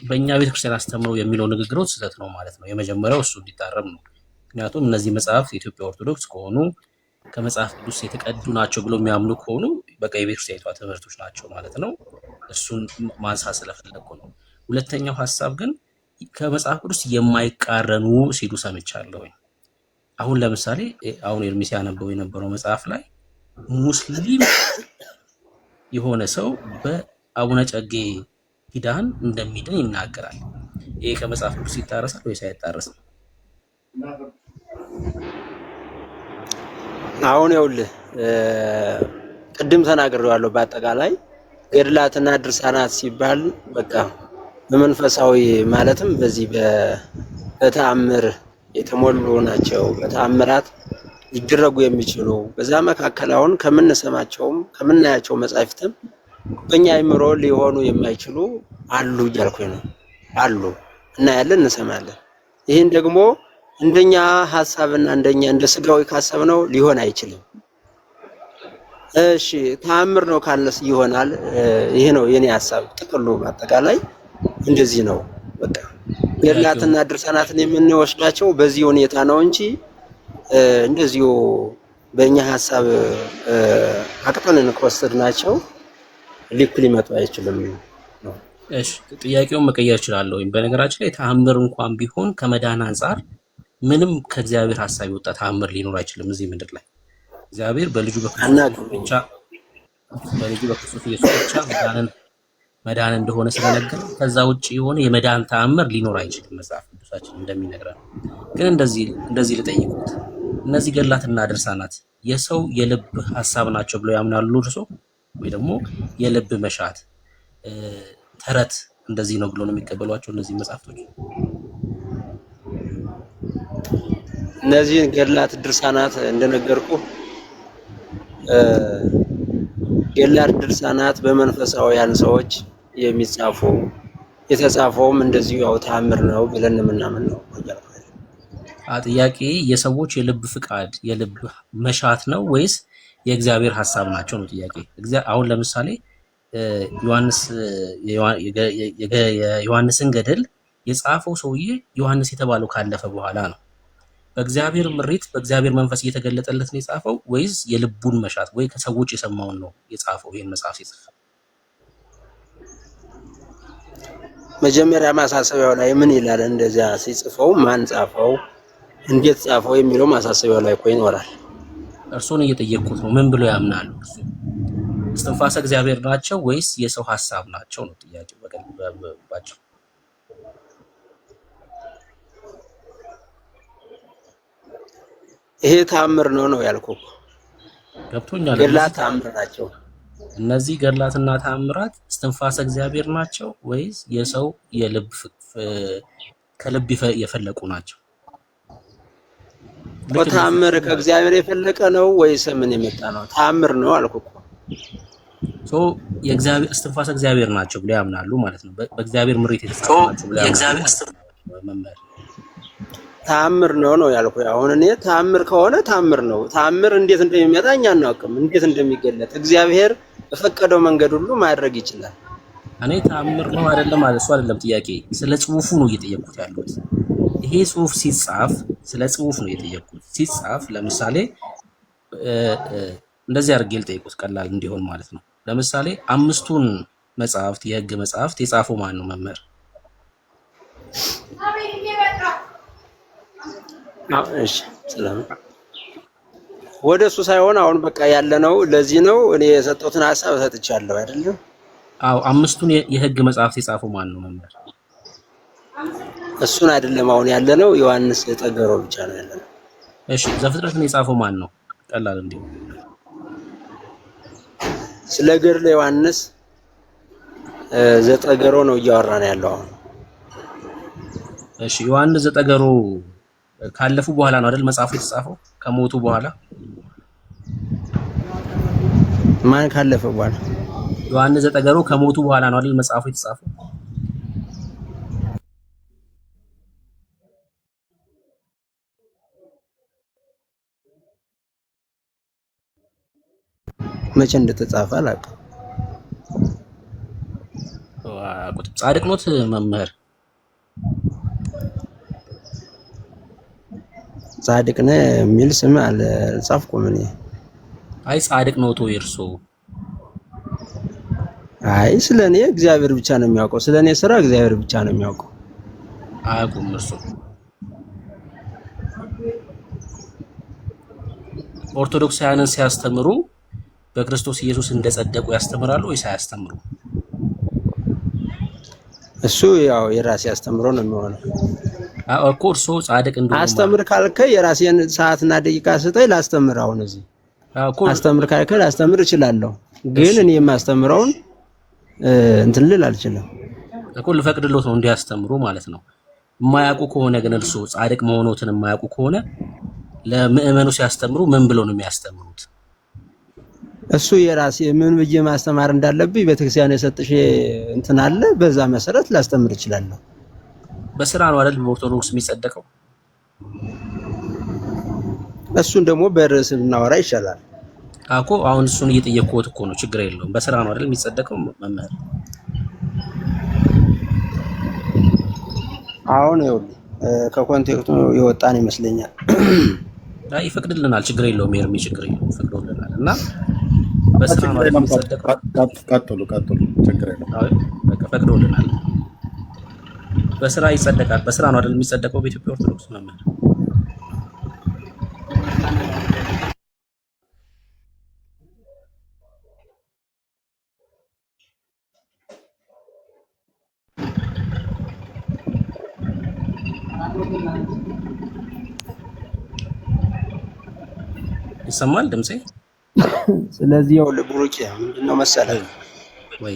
በእኛ ቤተክርስቲያን አስተምሮ የሚለው ንግግሮች ስህተት ነው ማለት ነው። የመጀመሪያው እሱ እንዲታረም ነው። ምክንያቱም እነዚህ መጽሐፍት የኢትዮጵያ ኦርቶዶክስ ከሆኑ ከመጽሐፍ ቅዱስ የተቀዱ ናቸው ብሎ የሚያምኑ ከሆኑ በቃ የቤተክርስቲያኒቷ ትምህርቶች ናቸው ማለት ነው። እሱን ማንሳት ስለፈለኩ ነው። ሁለተኛው ሀሳብ ግን ከመጽሐፍ ቅዱስ የማይቃረኑ ሲሉ ሰምቻለሁ። አሁን ለምሳሌ አሁን ኤርሚስ ያነበው የነበረው መጽሐፍ ላይ ሙስሊም የሆነ ሰው በአቡነ ጨጌ ኪዳን እንደሚድን ይናገራል። ይሄ ከመጽሐፍ ቅዱስ ይጣረሳል ወይስ አይጣረስም? አሁን ይኸውልህ ቅድም ተናግሬዋለሁ። በአጠቃላይ ገድላትና ድርሳናት ሲባል በቃ በመንፈሳዊ ማለትም በዚህ በተአምር የተሞሉ ናቸው። በተአምራት ሊደረጉ የሚችሉ በዛ መካከል አሁን ከምንሰማቸውም ከምናያቸው መጻሕፍትም በእኛ አይምሮ ሊሆኑ የማይችሉ አሉ እያልኩኝ ነው። አሉ እናያለን፣ እንሰማለን። ይህን ደግሞ እንደኛ ሐሳብና እንደኛ እንደ ስጋዊ ካሰብነው ሊሆን አይችልም። እሺ ተአምር ነው ካልነስ ይሆናል። ይሄ ነው የኔ ሐሳብ። ጥቅሉ አጠቃላይ እንደዚህ ነው። በቃ ገድላትና ድርሳናትን የምንወስዳቸው በዚህ ሁኔታ ነው እንጂ እንደዚሁ በእኛ ሐሳብ አቅጠንን ከወሰድናቸው ልክ ሊመጡ አይችልም ነው። እሺ ጥያቄውን መቀየር እችላለሁ። በነገራችን ላይ ተአምር እንኳን ቢሆን ከመዳን አንጻር ምንም ከእግዚአብሔር ሐሳብ የወጣ ተአምር ሊኖር አይችልም እዚህ ምድር ላይ። እግዚአብሔር በልጁ በክርስቶስ ኢየሱስ ብቻ መዳን እንደሆነ ስለነገረ ከዛ ውጪ የሆነ የመዳን ተአምር ሊኖር አይችልም መጽሐፍ ቅዱሳችን እንደሚነግረን። ግን እንደዚህ ልጠይቁት፣ እነዚህ ገድላትና ድርሳናት የሰው የልብ ሐሳብ ናቸው ብለው ያምናሉ እርሶ? ወይ ደግሞ የልብ መሻት ተረት እንደዚህ ነው ብሎ ነው የሚቀበሏቸው እነዚህ መጽሐፍቶች? እነዚህ ገድላት ድርሳናት እንደነገርኩ ገድላት ድርሳናት በመንፈሳውያን ሰዎች የሚጻፉ የተጻፈውም እንደዚሁ ያው ተአምር ነው ብለን የምናምን ነው። ጥያቄ የሰዎች የልብ ፍቃድ የልብ መሻት ነው ወይስ የእግዚአብሔር ሐሳብ ናቸው ነው ጥያቄ። አሁን ለምሳሌ የዮሐንስን ገድል የጻፈው ሰውዬ ዮሐንስ የተባለው ካለፈ በኋላ ነው። በእግዚአብሔር ምሪት በእግዚአብሔር መንፈስ እየተገለጠለት ነው የጻፈው ወይስ የልቡን መሻት ወይ ከሰዎች የሰማውን ነው የጻፈው? ይሄን መጽሐፍ ሲጽፍ መጀመሪያ ማሳሰቢያው ላይ ምን ይላል? እንደዚያ ሲጽፈው ማን ጻፈው፣ እንዴት ጻፈው የሚለው ማሳሰቢያው ላይ እኮ ይኖራል። እርሱን እየጠየቅኩት ነው። ምን ብሎ ያምናሉ? እርሱ እስትንፋሰ እግዚአብሔር ናቸው ወይስ የሰው ሐሳብ ናቸው ነው ጥያቄው። በቀልባቸው ይሄ ተአምር ነው ያልኩህ። ገብቶኛል። ገድላት ተአምር ናቸው። እነዚህ ገድላትና ተአምራት እስትንፋሰ እግዚአብሔር ናቸው ወይስ የሰው የልብ ከልብ የፈለቁ ናቸው? ተአምር ከእግዚአብሔር የፈለቀ ነው ወይስ ምን የመጣ ነው? ተአምር ነው አልኩህ እኮ። የእግዚአብሔር እስትንፋሰ እግዚአብሔር ናቸው ብለው ያምናሉ ማለት ነው። በእግዚአብሔር ምሪት የተጻፉ ናቸው ብለው ያምናሉ። ተአምር ነው ያልኩህ። አሁን እኔ ተአምር ከሆነ ተአምር ነው። ተአምር እንዴት እንደሚመጣ እኛ አናውቅም፣ እንዴት እንደሚገለጥ እግዚአብሔር በፈቀደው መንገድ ሁሉ ማድረግ ይችላል። እኔ ተአምር ነው አይደለም ማለት እሱ አይደለም ጥያቄ፣ ስለ ጽሁፉ ነው እየጠየቅኩት ያለሁት። ይሄ ጽሁፍ ሲጻፍ ስለ ጽሁፍ ነው እየጠየቅኩት። ሲጻፍ ለምሳሌ እንደዚህ አድርጌ ልጠይቁት ቀላል እንዲሆን ማለት ነው። ለምሳሌ 5ቱን መጽሐፍት የህግ መጽሐፍት የጻፈው ማን ነው መምህር? እሺ ሰላም ወደሱ ሳይሆን አሁን በቃ ያለነው ለዚህ ነው። እኔ የሰጠሁትን ሐሳብ ሰጥቻለሁ አይደለም? አዎ 5ቱን የህግ መጽሐፍት የጻፈው ማን ነው መምህር? እሱን አይደለም አሁን ያለነው ዮሐንስ ዘጠገሮ ብቻ ነው ያለነው። እሺ ዘፍጥረትን የጻፈው ማን ነው? ቀላል እንዲሁ ስለ ገድለ ዮሐንስ ዘጠገሮ ነው እያወራን ያለው አሁን። እሺ ዮሐንስ ዘጠገሮ ካለፉ በኋላ ነው አይደል መጽሐፉ የተጻፈው? ከሞቱ በኋላ። ማን ካለፈ በኋላ? ዮሐንስ ዘጠገሮ ከሞቱ በኋላ ነው አይደል መጽሐፉ የተጻፈው? መቼ እንደተጻፈ አላውቅም። አያውቁትም። ጻድቅ ኖት መምህር? ጻድቅ ነህ የሚል ስም አልጻፍኩም እኔ። አይ ጻድቅ ኖት ወይ እርሶ? አይ ስለኔ እግዚአብሔር ብቻ ነው የሚያውቀው። ስለኔ ስራ እግዚአብሔር ብቻ ነው የሚያውቀው። አያውቁም እርሶ? ኦርቶዶክሳውያንን ሲያስተምሩ በክርስቶስ ኢየሱስ እንደጸደቁ ያስተምራሉ ወይስ አያስተምሩ? እሱ ያው የራሴ አስተምሮ ነው የሚሆነው። እኮ እርሶ ጻድቅ እንደሆነ አስተምር ካልከኝ የራሴን ሰዓትና ደቂቃ ስጠኝ ላስተምር። አሁን እዚህ አስተምር ካልከኝ ላስተምር እችላለሁ፣ ግን እኔ የማስተምረውን እንትን ልል አልችልም እኮ። ልፈቅድሎት ነው እንዲያስተምሩ ማለት ነው። የማያውቁ ከሆነ ግን እርሶ ጻድቅ መሆኖትን የማያውቁ ከሆነ ለምእመኑ ሲያስተምሩ ምን ብለው ነው የሚያስተምሩት? እሱ የራሴ ምን ብዬ ማስተማር እንዳለብኝ ቤተክርስቲያን የሰጥሽ እንትን አለ፣ በዛ መሰረት ላስተምር እችላለሁ። በስራ ነው አይደል በኦርቶዶክስ የሚጸደቀው? እሱን ደግሞ በርዕስ ብናወራ ይሻላል እኮ። አሁን እሱን እየጠየቅኩት እኮ ነው። ችግር የለውም። በስራ ነው አይደል የሚጸደቀው መምህር? አሁን ይኸውልህ ከኮንቴክስቱ የወጣን ይመስለኛል። አይ ይፈቅድልናል። ችግር የለውም። ኤርሚ ችግር የለውም፣ ፈቅዶልናል። እና በስራ ነው አይደል የሚጸደቀው? ቀጥሉ። ችግር የለውም። አይ በቃ ፈቅዶልናል። በስራ ይጸደቃል። በስራ ነው አይደል የሚጸደቀው በኢትዮጵያ ኦርቶዶክስ መምህር? ይሰማል ድምጼ? ስለዚህ ያው ለብሩክ ምንድነው መሰለህ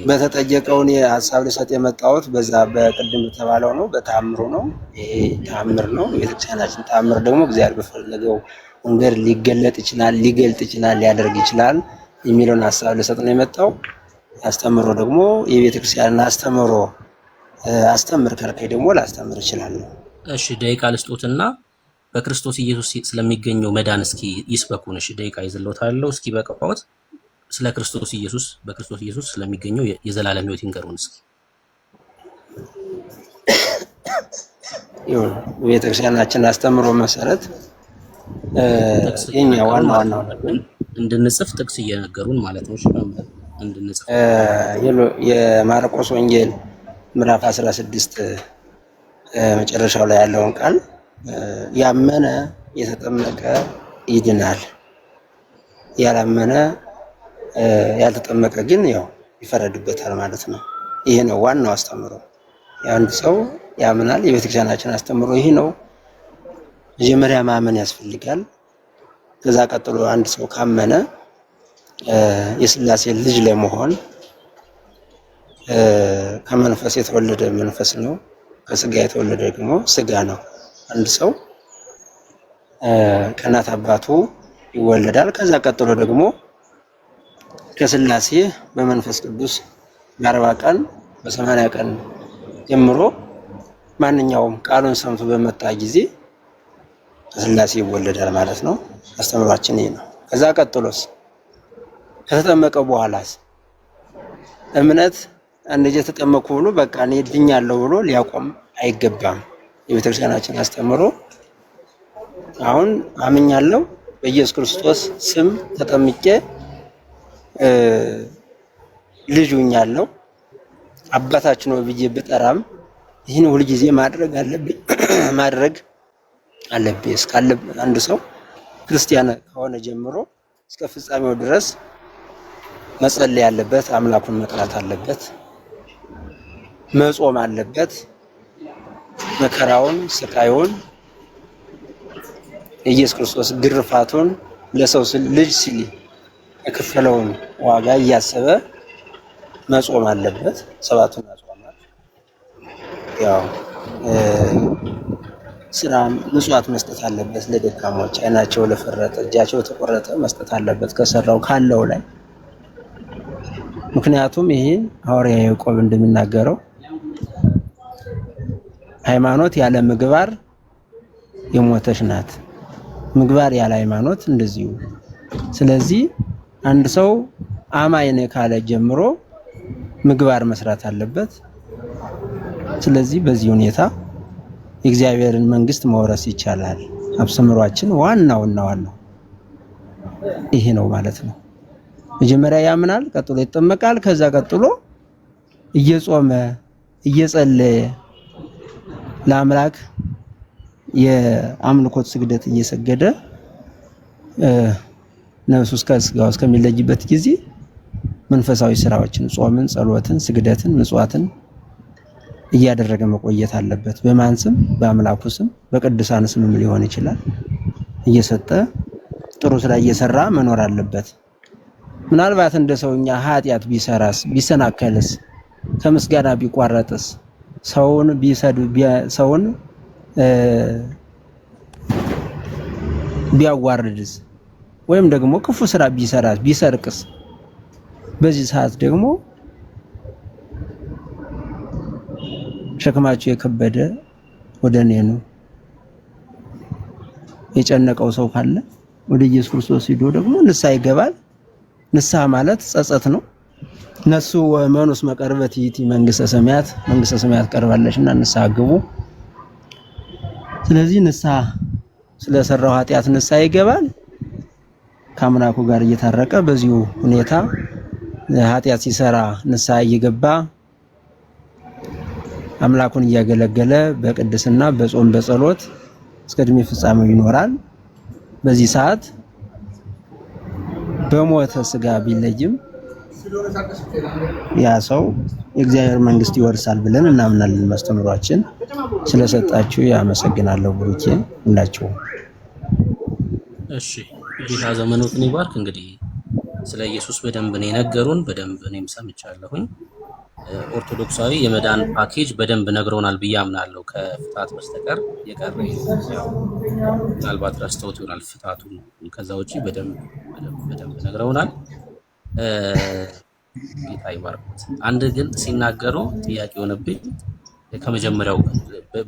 በተጠየቀውን የሀሳብ ልሰጥ የመጣሁት በዛ በቅድም የተባለው ነው። በተአምሩ ነው። ይሄ ተአምር ነው። የቤተክርስቲያናችን ተአምር ደግሞ እግዚአብሔር በፈለገው መንገድ ሊገለጥ ይችላል፣ ሊገልጥ ይችላል፣ ሊያደርግ ይችላል የሚለውን ሀሳብ ልሰጥ ነው የመጣው። አስተምሮ ደግሞ የቤተክርስቲያንን አስተምሮ አስተምር ካልከኝ ደግሞ ላስተምር እችላለሁ። እሺ ደቂቃ ልስጦትና በክርስቶስ ኢየሱስ ስለሚገኘው መዳን እስኪ ይስበኩን። እሺ ደቂቃ ይዘልዎታለሁ። እስኪ በቃዎት ስለ ክርስቶስ ኢየሱስ በክርስቶስ ኢየሱስ ስለሚገኘው የዘላለም ሕይወት ይንገሩን እስኪ። ቤተክርስቲያናችን አስተምሮ መሰረት የኛ ዋና እንድንጽፍ ጥቅስ እየነገሩን ማለት ነው። እሺ እንድንጽፍ የማርቆስ ወንጌል ምዕራፍ 16 መጨረሻው ላይ ያለውን ቃል ያመነ የተጠመቀ ይድናል፣ ያላመነ ያልተጠመቀ ግን ያው ይፈረድበታል ማለት ነው። ይሄ ነው ዋናው አስተምሮ። የአንድ ሰው ያምናል። የቤተክርስቲያናችን አስተምሮ ይሄ ነው። መጀመሪያ ማመን ያስፈልጋል። ከዛ ቀጥሎ አንድ ሰው ካመነ የሥላሴ ልጅ ለመሆን ከመንፈስ የተወለደ መንፈስ ነው፣ ከስጋ የተወለደ ደግሞ ስጋ ነው። አንድ ሰው ከእናት አባቱ ይወለዳል። ከዛ ቀጥሎ ደግሞ ከሥላሴ በመንፈስ ቅዱስ በ40 ቀን በ80 ቀን ጀምሮ ማንኛውም ቃሉን ሰምቶ በመጣ ጊዜ ከሥላሴ ይወለዳል ማለት ነው። አስተምሯችን ይሄ ነው። ከዛ ቀጥሎስ ከተጠመቀ በኋላስ እምነት አንድ ጊዜ ተጠመቁ ብሎ በቃ እኔ ድኛለሁ ብሎ ሊያቆም አይገባም። የቤተክርስቲያናችን አስተምሮ አሁን አምኛለሁ በኢየሱስ ክርስቶስ ስም ተጠምቄ ልጅ ሆኛለሁ አባታችን ነው ብዬ ብጠራም ይህን ሁልጊዜ ማድረግ አለብኝ። እስካለ አንድ ሰው ክርስቲያን ከሆነ ጀምሮ እስከ ፍጻሜው ድረስ መጸለይ አለበት፣ አምላኩን መጥራት አለበት፣ መጾም አለበት። መከራውን፣ ስቃዩን፣ የኢየሱስ ክርስቶስ ግርፋቱን ለሰው ልጅ ሲል የከፈለውን ዋጋ እያሰበ መጾም አለበት። 7ቱን አጽዋማት ያው ስራ ምጽዋት መስጠት አለበት። ለደካሞች፣ ዓይናቸው ለፈረጠ፣ እጃቸው ተቆረጠ መስጠት አለበት ከሰራው ካለው ላይ። ምክንያቱም ይሄን ሐዋርያ ያዕቆብ እንደሚናገረው ሃይማኖት ያለ ምግባር የሞተች ናት፣ ምግባር ያለ ሃይማኖት እንደዚሁ። ስለዚህ አንድ ሰው አማኝ ነኝ ካለ ጀምሮ ምግባር መስራት አለበት። ስለዚህ በዚህ ሁኔታ የእግዚአብሔርን መንግስት መውረስ ይቻላል። አስተምሯችን ዋናው ይሄ ነው ማለት ነው። መጀመሪያ ያምናል፣ ቀጥሎ ይጠመቃል፣ ከዛ ቀጥሎ እየጾመ እየጸለየ ለአምላክ የአምልኮት ስግደት እየሰገደ ነፍሱ ከስጋው እስከሚለይበት ጊዜ መንፈሳዊ ስራዎችን ጾምን፣ ጸሎትን፣ ስግደትን፣ ምጽዋትን እያደረገ መቆየት አለበት። በማን ስም? በአምላኩ ስም፣ በቅዱሳን ስምም ሊሆን ይችላል። እየሰጠ ጥሩ ስራ እየሰራ መኖር አለበት። ምናልባት እንደ ሰውኛ ኃጢአት ቢሰራስ ቢሰናከልስ ከምስጋና ቢቋረጥስ ሰውን ሰውን ቢያዋርድስ ወይም ደግሞ ክፉ ስራ ቢሰራስ ቢሰርቅስ በዚህ ሰዓት ደግሞ ሸክማቸው የከበደ ወደ እኔ ነው የጨነቀው ሰው ካለ ወደ ኢየሱስ ክርስቶስ ሄዶ ደግሞ ንስሐ ይገባል። ንስሐ ማለት ጸጸት ነው። ነሱ ወመኑስ መቀርበት ይእቲ መንግስተ ሰማያት ቀርባለችና ንስሐ ግቡ። ስለዚህ ንስሐ ስለሰራው ኃጢአት ንስሐ ይገባል። ከአምላኩ ጋር እየታረቀ በዚሁ ሁኔታ ኃጢአት ሲሰራ ንስሐ እየገባ አምላኩን እያገለገለ በቅድስና በጾም በጸሎት እስከ ዕድሜ ፍጻሜው ይኖራል። በዚህ ሰዓት በሞተ ስጋ ቢለይም ያ ሰው የእግዚአብሔር መንግስት ይወርሳል ብለን እናምናለን። ማስተምሯችን ስለሰጣችሁ ያመሰግናለሁ። ብሩኬ ሁላችሁ እሺ፣ ጌታ ዘመኑን ይባርክ። እንግዲህ ስለ ኢየሱስ በደንብ ነው የነገሩን፣ በደንብ እኔም ሰምቻለሁኝ። ኦርቶዶክሳዊ የመዳን ፓኬጅ በደንብ ነግረውናል ብዬ አምናለሁ። ከፍታት በስተቀር የቀረ ያው ምናልባት ረስተውት ይሆናል ፍታቱን። ከዛ ውጪ በደንብ ነግረውናል። ጌታ ይባርኩት። አንድ ግን ሲናገሩ ጥያቄ ሆነብኝ። ከመጀመሪያው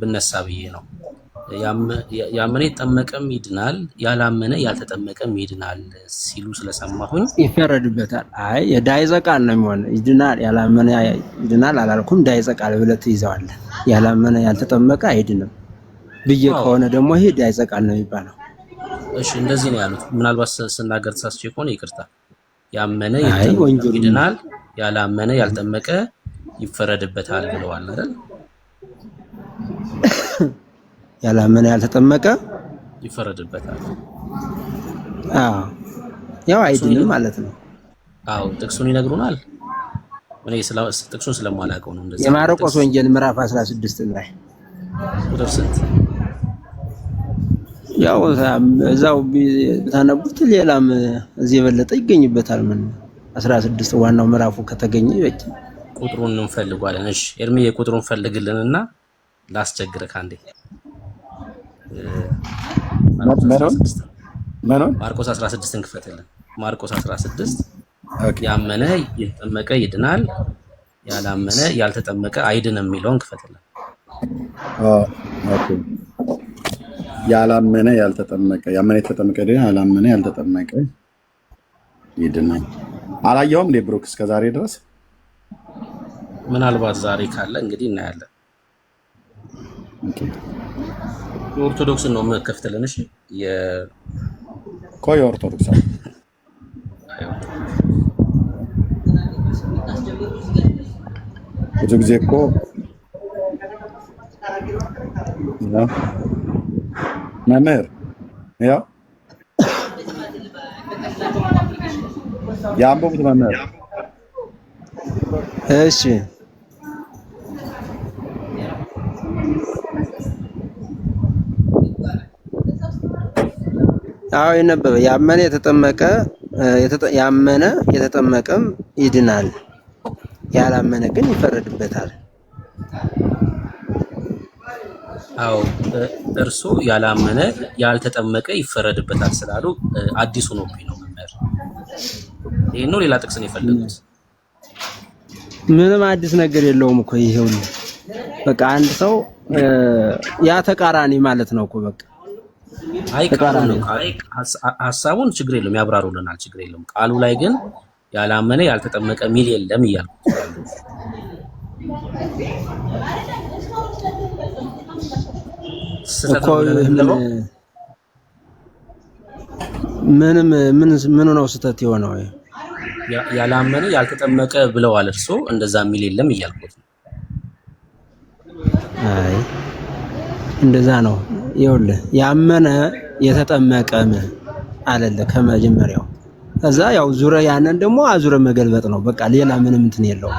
ብነሳ ብዬ ነው። ያመነ የተጠመቀም ይድናል፣ ያላመነ ያልተጠመቀም ይድናል ሲሉ ስለሰማሁኝ ይፈረድበታል። አይ የዳይዘ ቃል ነው የሚሆነው። ይድናል ያላመነ ይድናል አላልኩም። ዳይዘ ቃል ብለህ ትይዘዋለህ። ያላመነ ያልተጠመቀ አይድንም ብዬ ከሆነ ደግሞ ይሄ ዳይዘ ቃል ነው የሚባለው። እሺ እንደዚህ ነው ያሉት። ምናልባት ስናገር ተሳስቼ ከሆነ ይቅርታ። ያመነ ይድናል፣ ያላመነ ያልተጠመቀ ይፈረድበታል ብለዋል አይደል? ያላመነ ያልተጠመቀ ይፈረድበታል። ያው አይድንም ማለት ነው። ጥቅሱን ይነግሩናል። እኔ ጥቅሱን ስለማላውቀው ነው እንደዚህ። የማርቆስ ወንጌል ምዕራፍ 16 ላይ ቁጥር ስንት? ያው እዛው ብታነቡት ሌላም እዚህ የበለጠ ይገኝበታል። ምን 16 ዋናው ምዕራፉ ከተገኘ በቂ ቁጥሩን እንፈልጋለን። እሺ ኤርሚ የቁጥሩን ፈልግልንና ላስቸግረህ አንዴ። ማርቆስ 16ን ክፈትልን። ማርቆስ 16 ያመነ የተጠመቀ ይድናል፣ ያላመነ ያልተጠመቀ አይድንም የሚለውን ክፈትልን። ኦኬ ያላመነ ያልተጠመቀ ያመነ የተጠመቀ ይድናል፣ ያላመነ ያልተጠመቀ ይድናል። አላየኸውም እንዴ ብሩክ እስከዛሬ ድረስ? ምናልባት ዛሬ ካለ እንግዲህ እናያለን። የኦርቶዶክስን ነው የምከፍትልን። እሺ ቆይ ኦርቶዶክስ ብዙ ጊዜ እኮ መምህር ያው የአንበቡት መምህር እሺ የነበበ ያመነ የተጠመቀም ይድናል፣ ያላመነ ግን ይፈረድበታል። እርሱ ያላመነ ያልተጠመቀ ይፈረድበታል ስላሉ አዲሱ ነው መምህር። ይሄን ነው ሌላ ጥቅስ ነው የፈለጉት? ምንም አዲስ ነገር የለውም እኮ ይሄው። በቃ አንድ ሰው ያ ተቃራኒ ማለት ነው እኮ በቃ ቃሉ ነው። ሀሳቡን ችግር የለውም ያብራሩልናል፣ ችግር የለውም። ቃሉ ላይ ግን ያላመነ ያልተጠመቀ ሚል የለም እያልኩት ያለው። ስህተት እኮ ነው ብለህ ነው የምትገባው? ምኑ ነው ስህተት የሆነው? ያላመነ ያልተጠመቀ ብለዋል እርሶ። እንደዛ ሚል የለም እያልኩት ነው። አይ እንደዛ ነው። ይኸውልህ ያመነ የተጠመቀም አለለ ከመጀመሪያው። ከዛ ያው ዙረ ያንን ደግሞ አዙረ መገልበጥ ነው በቃ፣ ሌላ ምንም እንትን የለውም።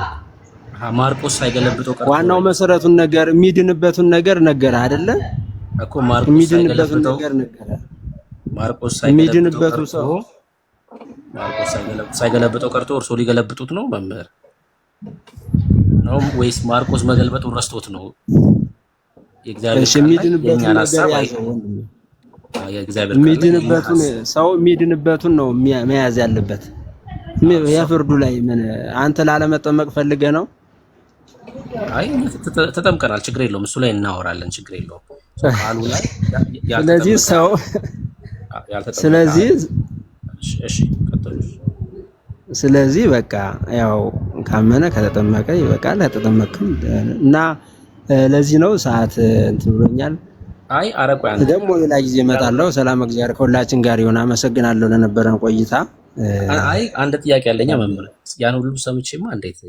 ማርቆስ ሳይገለብጠው ቀርቶ ዋናው መሰረቱን ነገር የሚድንበትን ነገር ነገረ አይደለ እኮ ማርቆስ የሚድንበትን ነገር ነገረ። ማርቆስ ሳይገለብጠው ቀርቶ እርሶ ሊገለብጡት ነው መምህር ነው ወይስ ማርቆስ መገልበጡን ረስቶት ነው? የእግዚአብሔር ሰው የሚድንበትን ነው መያዝ ያለበት። የፍርዱ ላይ ምን አንተ ላለመጠመቅ ፈልገህ ነው? አይ ተጠምቀናል፣ ችግር የለውም። እሱ ላይ እናወራለን፣ ችግር የለውም። ቃሉ ላይ ስለዚህ በቃ ያው ካመነ ከተጠመቀ ይበቃል። ከተጠመቅም እና ለዚህ ነው ሰዓት እንትን ብሎኛል። አይ አረቆይ አንተ ደግሞ ሌላ ጊዜ እመጣለሁ። ሰላም እግዚአብሔር ከሁላችን ጋር ይሁን። አመሰግናለሁ ለነበረን ቆይታ። አይ አንድ ጥያቄ አለኝ መምህር። ያን ሁሉ ሰምቼማ እንዴት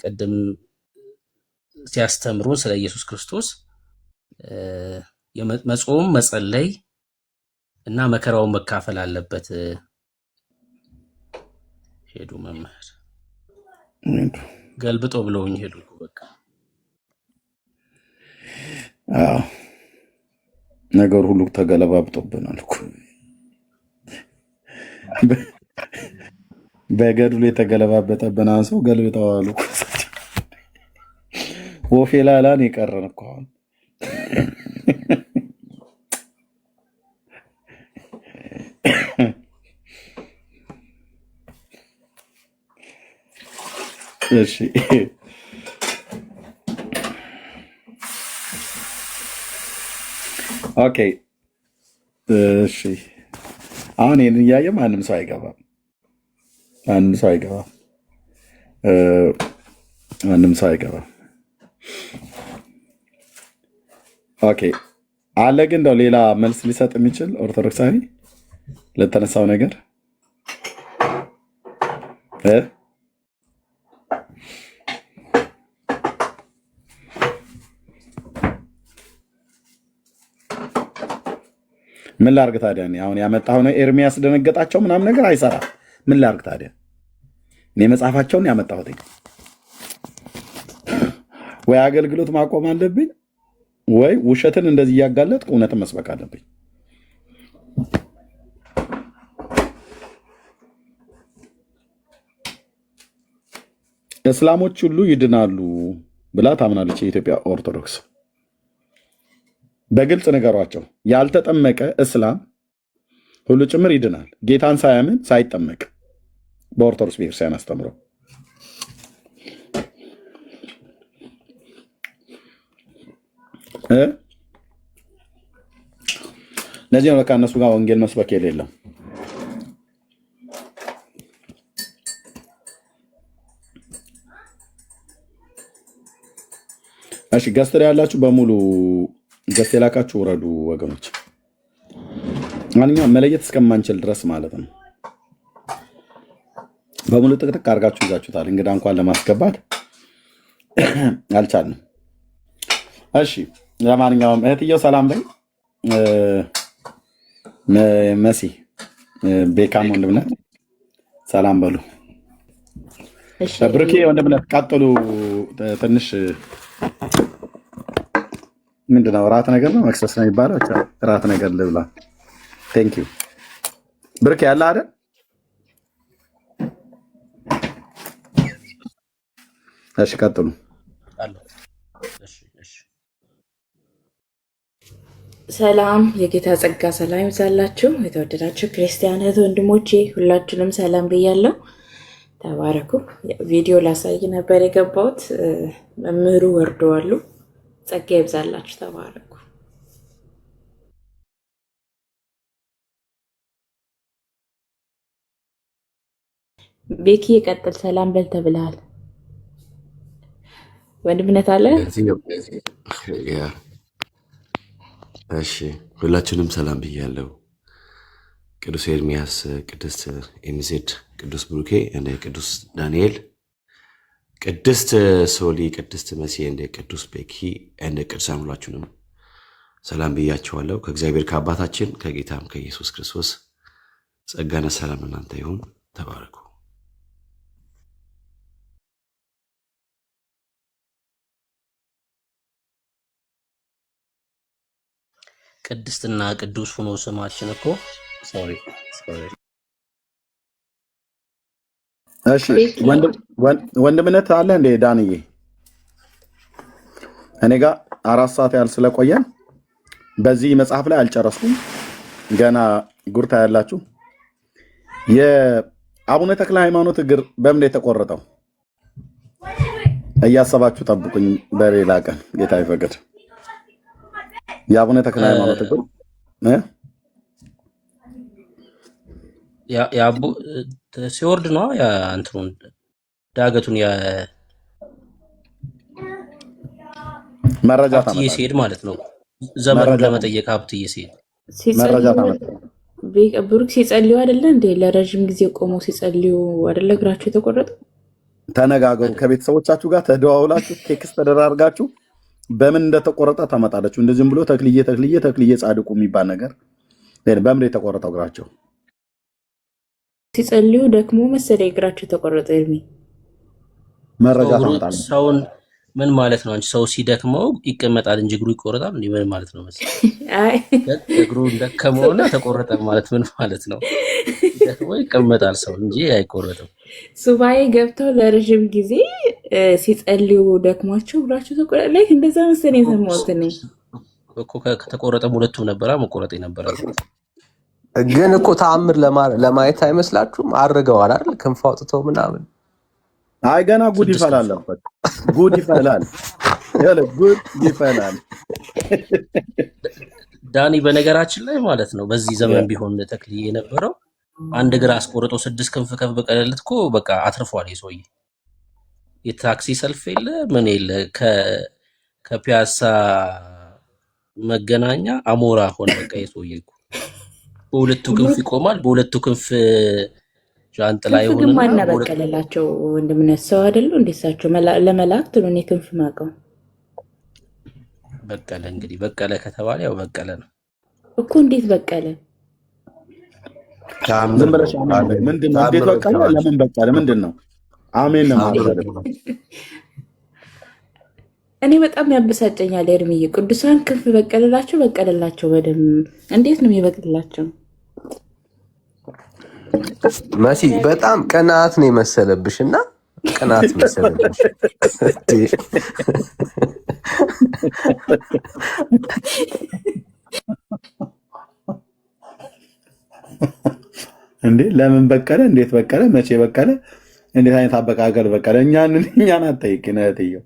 ቅድም ሲያስተምሩ ስለ ኢየሱስ ክርስቶስ መጾም፣ መጸለይ እና መከራውን መካፈል አለበት ሄዱ መምህር ገልብጦ ብለውኝ ሄዱ። በቃ አዎ ነገር ሁሉ ተገለባብጦብናል እኮ በገድሉ የተገለባበጠብን ሰው ገልብጠዋል እኮ ወፌ ላላን የቀረን እኮ አሁን እሺ ኦኬ እሺ አሁን ይሄን እያየ ማንም ሰው አይገባም። ማንም ሰው አይገባም። ኦኬ አለ ግን እንደው ሌላ መልስ ሊሰጥ የሚችል ኦርቶዶክሳዊ ለተነሳው ነገር ምን ላርግ ታዲያ? አሁን ያመጣው ነው ኤርሚያስ ደነገጣቸው ምናምን ነገር አይሰራም። ምን ላርግ ታዲያ? እኔ መጽሐፋቸውን ያመጣሁት ወይ አገልግሎት ማቆም አለብኝ ወይ ውሸትን እንደዚህ እያጋለጥኩ እውነትን መስበክ አለብኝ። እስላሞች ሁሉ ይድናሉ ብላ ታምናለች የኢትዮጵያ ኦርቶዶክስ። በግልጽ ነገሯቸው ያልተጠመቀ እስላም ሁሉ ጭምር ይድናል፣ ጌታን ሳያምን ሳይጠመቅ በኦርቶዶክስ ቤተክርስቲያን አስተምረው። ለዚህ ነው በቃ እነሱ ጋር ወንጌል መስበክ የሌለው። እሺ ገስት ያላችሁ በሙሉ ገስት የላካችሁ ውረዱ ወገኖች። ማንኛውም መለየት እስከማንችል ድረስ ማለት ነው። በሙሉ ጥቅጥቅ አድርጋችሁ ይዛችሁታል። እንግዳ እንኳን ለማስገባት አልቻልንም። እሺ ለማንኛውም እህትየው ሰላም በይ። መሲ ቤካም ወንድምነት ሰላም በሉ። ብሩኬ ወንድምነት ቀጥሉ። ትንሽ ምንድነው ራት ነገር ነው መክሰስ ነው የሚባለው። ራት ነገር ልብላ። ቴንክ ዩ ብሩኬ ያለ አይደል? እሺ ቀጥሉ። ሰላም የጌታ ጸጋ ሰላም ይብዛላችሁ። የተወደዳችሁ ክርስቲያን እህት ወንድሞቼ ሁላችሁንም ሰላም ብያለሁ። ተባረኩ። ቪዲዮ ላሳይ ነበር የገባሁት። መምህሩ ወርደዋሉ። ጸጋ ይብዛላችሁ። ተባረኩ። ቤኪ የቀጥል ሰላም በል ተብለሃል። ወንድምነት አለ። እሺ ሁላችንም ሰላም ብያለሁ። ቅዱስ ኤርሚያስ፣ ቅድስት ኤምዜድ፣ ቅዱስ ብሩኬ እንደ ቅዱስ ዳንኤል፣ ቅድስት ሶሊ፣ ቅድስት መሲ እንደ ቅዱስ ቤኪ እንደ ቅዱሳን ሁላችሁንም ሰላም ብያችኋለሁ። ከእግዚአብሔር ከአባታችን ከጌታም ከኢየሱስ ክርስቶስ ጸጋና ሰላም እናንተ ይሁን። ተባረኩ። ቅድስትና ቅዱስ ሆኖ ስማችን እኮ ሶሪ። እሺ ወንድምነት አለ እንዴ ዳንዬ? እኔ ጋር 4 ሰዓት ያህል ስለቆየን በዚህ መጽሐፍ ላይ አልጨረስኩም። ገና ጉርታ ያላችሁ የአቡነ ተክለ ሃይማኖት እግር በምን የተቆረጠው እያሰባችሁ ጠብቁኝ። በሌላ ቀን ጌታ ይፈቅድ። የአቡነ ተክለ ሃይማኖት እግር ያቡ ሲወርድ ነው ያ እንትሩን ዳገቱን መረጃ ሀብትዬ ሲሄድ ማለት ነው። ዘመኑን ለመጠየቅ ሀብትዬ ሲሄድ መረጃ ታመጣ። ብሩክ ሲጸልዩ አይደለ እንዴ? ለረጅም ጊዜ ቆመው ሲጸልዩ አይደለ እግራቸው የተቆረጠ? ተነጋገሩ ከቤተሰቦቻችሁ ጋር ተደዋውላችሁ ቴክስት ተደራርጋችሁ በምን እንደተቆረጠ ታመጣላችሁ። እንደዚህም ብሎ ተክልዬ ጻድቁ የሚባል ነገር በምን የተቆረጠው እግራቸው ሲጸልዩ ደክሞ መሰለኝ እግራቸው ተቆረጠ። እርሚ መረጃ ታመጣለህ። ሰውን ምን ማለት ነው? አንቺ ሰው ሲደክመው ይቀመጣል እንጂ እግሩ ይቆረጣል እንዴ? ምን ማለት ነው መሰለኝ? አይ እግሩ ደከመውና ተቆረጠ ማለት ምን ማለት ነው? ደክሞ ይቀመጣል ሰው እንጂ አይቆረጥም። ሱባኤ ገብተው ለረጅም ጊዜ ሲጸልዩ ደክሟቸው እግራቸው ተቆረጠ። ላይ እንደዛ መሰለኝ የሰማሁት እኔ እኮ። ከተቆረጠም ሁለቱም ነበራ መቆረጥ የነበረው ግን እኮ ተአምር ለማየት አይመስላችሁም? አድርገዋል አይደል? ክንፍ አውጥተው ምናምን። አይ ገና ጉድ ይፈላል። ጉድ ይፈላል። ጉድ ይፈላል። ዳኒ በነገራችን ላይ ማለት ነው በዚህ ዘመን ቢሆን ተክልዬ የነበረው አንድ እግር አስቆርጦ 6 ክንፍ ከፍ በቀለለት እኮ በቃ አትርፏል። የሰውዬ የታክሲ ሰልፍ የለ ምን የለ ከፒያሳ መገናኛ አሞራ ሆነ በቃ የሰውዬ እኮ በሁለቱ ክንፍ ይቆማል። በሁለቱ ክንፍ ጃንጥላ ይሆንና ግን ማን በቀለላቸው? ወንድምነት ሰው አይደሉ እንዴሳቸው ለመላእክት ነው። እኔ ክንፍ ማቀው በቀለ እንግዲህ በቀለ ከተባለ ያው በቀለ ነው እኮ። እንዴት በቀለ? ዝም ብለሽ ምንድን ነው? እንዴት በቀለ? ለምን በቀለ? ምንድን ነው? አሜን ነው ማለት ነው። እኔ በጣም ያበሳጨኛል ኤርሚዬ። ቅዱሳን ክንፍ በቀለላቸው በደም እንዴት ነው የሚበቅልላቸው? መሲ በጣም ቅናት ነው የመሰለብሽ እና ቅናት መሰለብሽ። እንዴ ለምን በቀለ? እንዴት በቀለ? መቼ በቀለ? እንዴት አይነት አበቃቀል በቀለ? እኛን አትጠይቂን እህትዬው።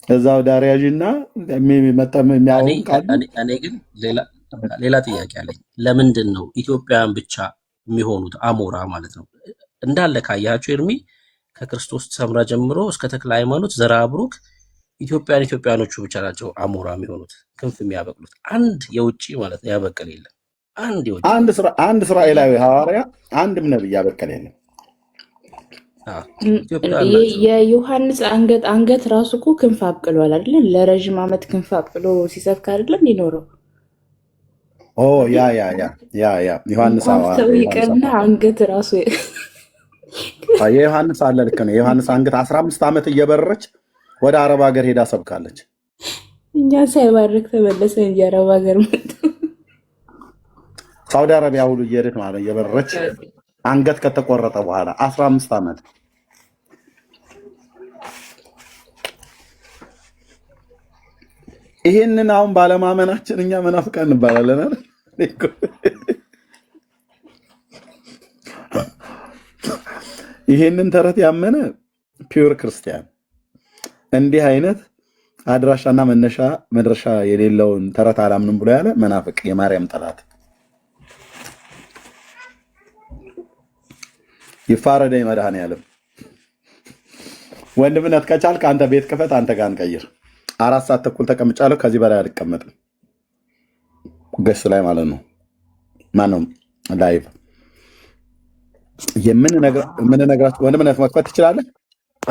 እዛው ዳሪያጅና የሚያውቅ እኔ ግን ሌላ ጥያቄ አለኝ። ለምንድን ነው ኢትዮጵያውያን ብቻ የሚሆኑት አሞራ ማለት ነው? እንዳለ ካያችሁ ኤርሚ ከክርስቶስ ሰምራ ጀምሮ እስከ ተክለ ሃይማኖት ዘራ ብሩክ ኢትዮጵያኖቹ ብቻ ናቸው አሞራ የሚሆኑት ክንፍ የሚያበቅሉት። አንድ የውጭ ማለት ነው ያበቀል የለም። አንድ እስራኤላዊ ሐዋርያ አንድም ነብይ ያበቀል የለም። የዮሐንስ አንገት ራሱ እኮ ክንፍ አብቅሏል አይደለ? ለረጅም ዓመት ክንፍ አብቅሎ ሲሰብክ አይደለም ይኖረው። ያ ዮሐንስ ይቀርና አንገት ራሱ የዮሐንስ አለ። ልክ ነው። የዮሐንስ አንገት 15 ዓመት እየበረረች ወደ አረብ ሀገር ሄዳ ሰብካለች። እኛ ሳይባርክ ተመለሰ እንጂ አረብ ሀገር መጣ። ሳውዲ አረቢያ ሁሉ እየሄደች ማለት እየበረረች አንገት ከተቆረጠ በኋላ 15 ዓመት። ይሄንን አሁን ባለማመናችን እኛ መናፍቃን እንባላለን። ይሄንን ተረት ያመነ ፒውር ክርስቲያን እንዲህ አይነት አድራሻና መድረሻ የሌለውን ተረት አላምንም ብሎ ያለ መናፍቅ፣ የማርያም ጠላት። ይፋረደኝ መድኃኔዓለም። ወንድምነት ከቻልክ አንተ ቤት ክፈት፣ አንተ ጋር እንቀይር። 4 ሰዓት ተኩል ተቀምጫለሁ። ከዚህ በላይ አልቀመጥም። ገስ ላይ ማለት ነው። ማነው ላይቭ የምንነግራችሁ? ወንድምነት መክፈት ትችላለህ?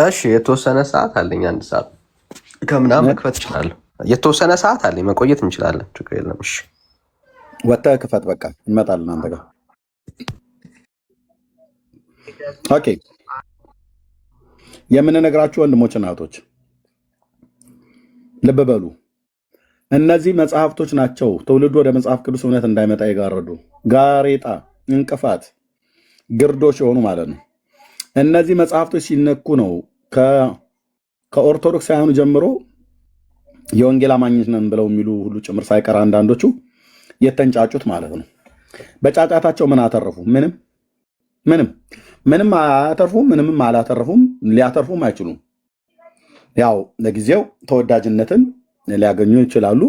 እሺ የተወሰነ ሰዓት አለኝ። 1 ሰዓት ከምናምን መክፈት እችላለሁ። የተወሰነ ሰዓት አለኝ፣ መቆየት እንችላለን። ችግር የለም። እሺ ወጥተህ ክፈት። በቃ እንመጣለን አንተ ጋር። ኦኬ የምንነግራችሁ ወንድሞች እናቶች ልብ በሉ። እነዚህ መጽሐፍቶች ናቸው ትውልዱ ወደ መጽሐፍ ቅዱስ እውነት እንዳይመጣ የጋረዱ ጋሬጣ፣ እንቅፋት፣ ግርዶች የሆኑ ማለት ነው። እነዚህ መጽሐፍቶች ሲነኩ ነው ከኦርቶዶክሳውያኑ ጀምሮ የወንጌል አማኞች ነን ብለው የሚሉ ሁሉ ጭምር ሳይቀር አንዳንዶቹ የተንጫጩት ማለት ነው። በጫጫታቸው ምን አተረፉ? ምንም አያተርፉም። ምንም አላተረፉም። ሊያተርፉም አይችሉም። ያው ለጊዜው ተወዳጅነትን ሊያገኙ ይችላሉ።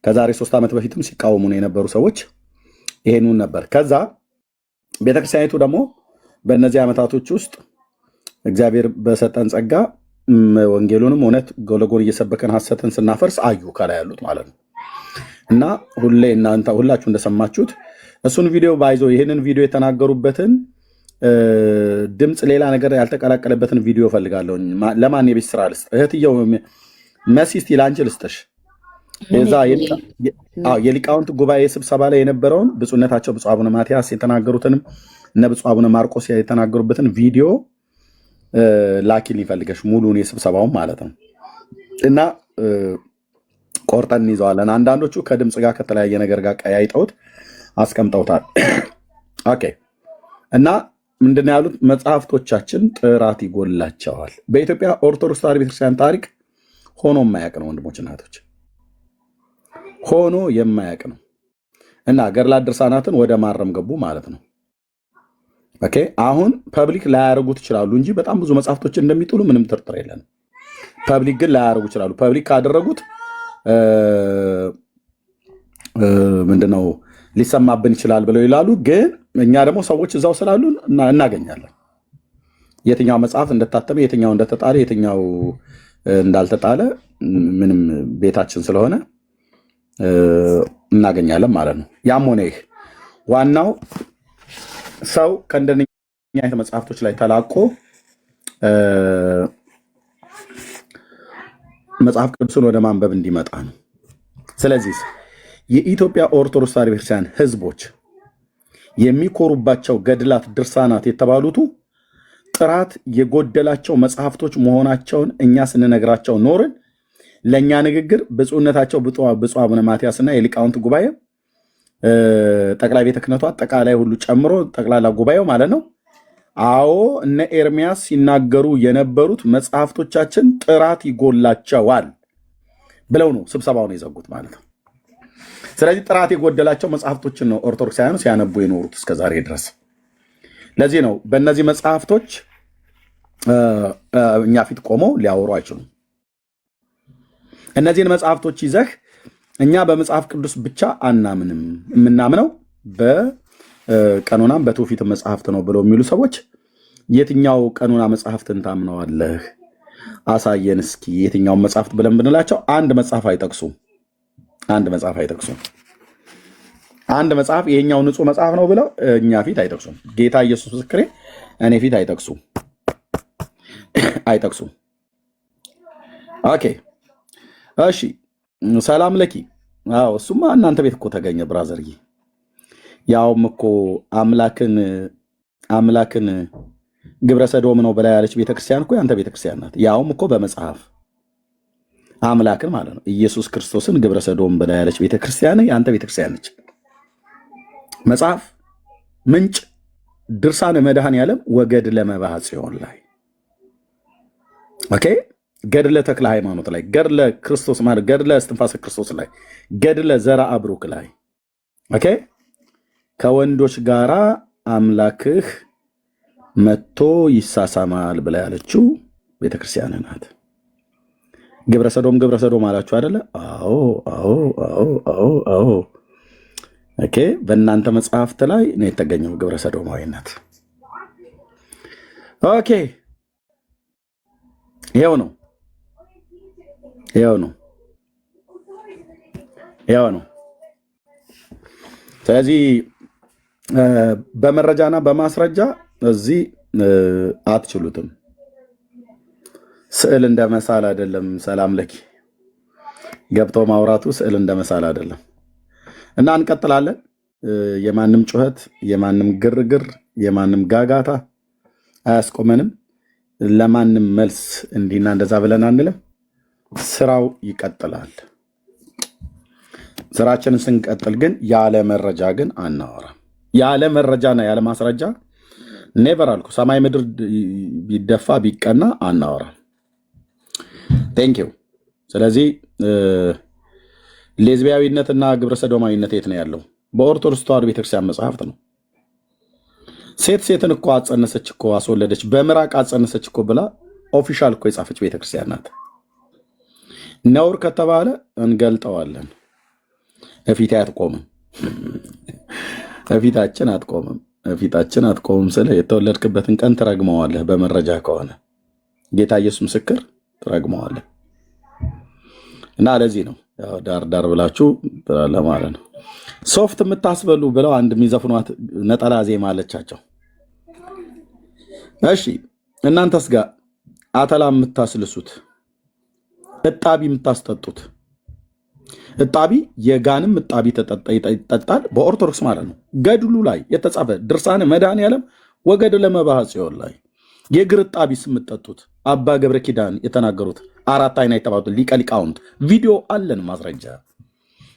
ከዛሬ 3 ዓመት በፊትም ሲቃወሙ ነው የነበሩ ሰዎች ይሄንን ነበር። ከዛ ቤተክርስቲያኒቱ ደግሞ በእነዚህ ዓመታቶች ውስጥ እግዚአብሔር በሰጠን ጸጋ ወንጌሉንም እውነት ጎለጎል እየሰበከን ሐሰትን ስናፈርስ አዩ ከላይ ያሉት ማለት ነው። እና ሁሌ እናንተ ሁላችሁ እንደሰማችሁት እሱን ቪዲዮ ባይዞ ይህንን ቪዲዮ የተናገሩበትን ድምፅ ሌላ ነገር ያልተቀላቀለበትን ቪዲዮ ፈልጋለሁ። ለማን የቤት ስራ ልስጥ? እህትየው መሲስቲ ለአንቺ ልስጥሽ። የዛ የሊቃውንት ጉባኤ ስብሰባ ላይ የነበረውን ብፁዕነታቸው ብፁዕ አቡነ ማትያስ የተናገሩትንም እነ ብፁዕ አቡነ ማርቆስ የተናገሩበትን ቪዲዮ ላኪን ይፈልገሽ፣ ሙሉን የስብሰባውን ማለት ነው። እና ቆርጠን እንይዘዋለን። አንዳንዶቹ ከድምፅ ጋር ከተለያየ ነገር ጋር ቀያይጠውት አስቀምጠውታል። ኦኬ። እና ምንድን ያሉት? መጽሐፍቶቻችን ጥራት ይጎላቸዋል። በኢትዮጵያ ኦርቶዶክስ ተዋሕዶ ቤተክርስቲያን ታሪክ ሆኖ የማያውቅ ነው ወንድሞች እናቶች፣ ሆኖ የማያውቅ ነው። እና ገድላት ድርሳናትን ወደ ማረም ገቡ ማለት ነው። ኦኬ። አሁን ፐብሊክ ላያደርጉት ይችላሉ እንጂ በጣም ብዙ መጽሐፍቶችን እንደሚጥሉ ምንም ጥርጥር የለንም። ፐብሊክ ግን ላያደርጉ ይችላሉ። ፐብሊክ ካደረጉት ምንድነው ሊሰማብን ይችላል ብለው ይላሉ። ግን እኛ ደግሞ ሰዎች እዛው ስላሉ እናገኛለን። የትኛው መጽሐፍ እንደታተመ፣ የትኛው እንደተጣለ፣ የትኛው እንዳልተጣለ ምንም ቤታችን ስለሆነ እናገኛለን ማለት ነው። ያም ሆነ ይህ ዋናው ሰው ከእንደነኛ አይነት መጽሐፍቶች ላይ ተላቆ መጽሐፍ ቅዱስን ወደ ማንበብ እንዲመጣ ነው። ስለዚህ የኢትዮጵያ ኦርቶዶክስ ተዋሕዶ ቤተክርስቲያን ሕዝቦች የሚኮሩባቸው ገድላት፣ ድርሳናት የተባሉቱ ጥራት የጎደላቸው መጽሐፍቶች መሆናቸውን እኛ ስንነግራቸው ኖርን። ለእኛ ንግግር ብፁዕነታቸው ብፁዕ አቡነ ማትያስና የሊቃውንት ጉባኤ ጠቅላይ ቤተ ክህነቱ አጠቃላይ ሁሉ ጨምሮ ጠቅላላ ጉባኤው ማለት ነው፣ አዎ እነ ኤርሚያስ ሲናገሩ የነበሩት መጽሐፍቶቻችን ጥራት ይጎላቸዋል ብለው ነው ስብሰባውን የዘጉት ማለት ነው። ስለዚህ ጥራት የጎደላቸው መጽሐፍቶችን ነው ኦርቶዶክሳውያኑ ሲያነቡ የኖሩት እስከዛሬ ድረስ። ለዚህ ነው በእነዚህ መጽሐፍቶች እኛ ፊት ቆመው ሊያወሩ አይችሉም። እነዚህን መጽሐፍቶች ይዘህ እኛ በመጽሐፍ ቅዱስ ብቻ አናምንም፣ የምናምነው በቀኖናም በትውፊት መጽሐፍት ነው ብለው የሚሉ ሰዎች የትኛው ቀኖና መጽሐፍትን ታምነዋለህ? አሳየን እስኪ የትኛውን መጽሐፍት ብለን ብንላቸው አንድ መጽሐፍ አይጠቅሱም። አንድ መጽሐፍ ይሄኛው ንጹህ መጽሐፍ ነው ብለው እኛ ፊት አይጠቅሱም። ጌታ ኢየሱስ ምስክሬ እኔ ፊት አይጠቅሱም። ኦኬ እሺ፣ ሰላም ለኪ። አዎ እሱማ እናንተ ቤት እኮ ተገኘ ብራዘርዬ። ያውም እኮ አምላክን ግብረ ሰዶም ነው ብላ ያለች ቤተክርስቲያን እኮ ያንተ ቤተክርስቲያን ናት። ያውም እኮ በመጽሐፍ አምላክን ማለት ነው ኢየሱስ ክርስቶስን ግብረ ሰዶም ብላ ያለች ቤተክርስቲያን ያንተ ቤተክርስቲያን ነች። መጽሐፍ ምንጭ ድርሳነ መድኃኔዓለም ወገድለ መባዓ ጽዮን ላይ ኦኬ፣ ገድለ ተክለ ሃይማኖት ላይ፣ ገድለ ክርስቶስ ማለት ገድለ እስትንፋሰ ክርስቶስ ላይ፣ ገድለ ዘርአ ብሩክ ላይ ኦኬ፣ ከወንዶች ጋራ አምላክህ መጥቶ ይሳሳማል ብላ ያለችው ቤተክርስቲያን ናት። ግብረ ሰዶም አላችሁ አይደለ? አዎ። ኦኬ፣ በእናንተ መጽሐፍት ላይ ነው የተገኘው ግብረ ሰዶማዊነት። ኦኬ ይኸው ነው ይኸው ነው ይኸው ነው። ስለዚህ በመረጃና በማስረጃ እዚህ አትችሉትም። ስዕል እንደመሳል አይደለም። ሰላም ለኪ ገብቶ ማውራቱ ስዕል እንደመሳል አይደለም። እና እንቀጥላለን። የማንም ጩኸት፣ የማንም ግርግር፣ የማንም ጋጋታ አያስቆመንም። ለማንም መልስ እንዲና እንደዛ ብለን አንልም። ስራው ይቀጥላል። ስራችንን ስንቀጥል ግን ያለ መረጃ ግን አናወራም። ያለ መረጃና ያለ ማስረጃ ኔቨር አልኩ። ሰማይ ምድር ቢደፋ ቢቀና አናወራም። ቴንክ ዩ። ስለዚህ ሌዝቢያዊነትና ግብረ ሰዶማዊነት የት ነው ያለው? በኦርቶዶክስ ተዋሕዶ ቤተክርስቲያን መጽሐፍት ነው። ሴት ሴትን እኮ አጸነሰች እኮ አስወለደች፣ በምራቅ አጸነሰች እኮ ብላ ኦፊሻል እኮ የጻፈች ቤተክርስቲያን ናት። ነውር ከተባለ እንገልጠዋለን። እፊቴ አትቆምም፣ እፊታችን አትቆምም፣ እፊታችን አትቆምም። ስለ የተወለድክበትን ቀን ትረግመዋለህ። በመረጃ ከሆነ ጌታ ኢየሱስ ምስክር ትረግመዋለህ። እና ለዚህ ነው ያው ዳር ዳር ብላችሁ ለማለት ነው። ሶፍት የምታስበሉ ብለው አንድ የሚዘፍኗት ነጠላ ዜማ አለቻቸው። እሺ እናንተስ ጋር አተላ የምታስልሱት እጣቢ የምታስጠጡት እጣቢ የጋንም እጣቢ ይጠጣል በኦርቶዶክስ ማለት ነው። ገድሉ ላይ የተጻፈ ድርሳነ መድኃኔዓለም ወገድለ መባዓ ጽዮን ላይ የእግር እጣቢ የምትጠጡት አባ ገብረ ኪዳን የተናገሩት አራት አይና የተባሉት ሊቀ ሊቃውንት ቪዲዮ አለን ማስረጃ።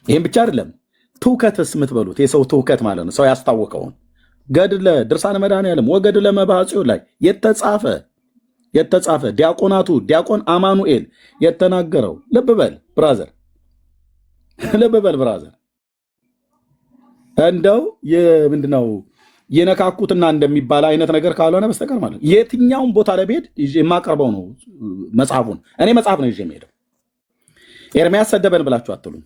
ይህም ብቻ አይደለም፣ ትውከትስ የምትበሉት የሰው ትውከት ማለት ነው። ሰው ያስታወቀውን ገድለ ድርሳነ መድኃኔዓለም ወገድለ መባዓ ጽዮን ላይ የተጻፈ ዲያቆናቱ ዲያቆን አማኑኤል የተናገረው ልብ በል ብራዘር፣ ልብ በል ብራዘር። እንደው ምንድነው የነካኩትና እንደሚባል አይነት ነገር ካልሆነ በስተቀር ማለት የትኛውን ቦታ ላይ ብሄድ የማቀርበው ነው መጽሐፉን። እኔ መጽሐፍ ነው ይዤ የምሄደው። ኤርሚያስ ሰደበን ብላችሁ አትሉም።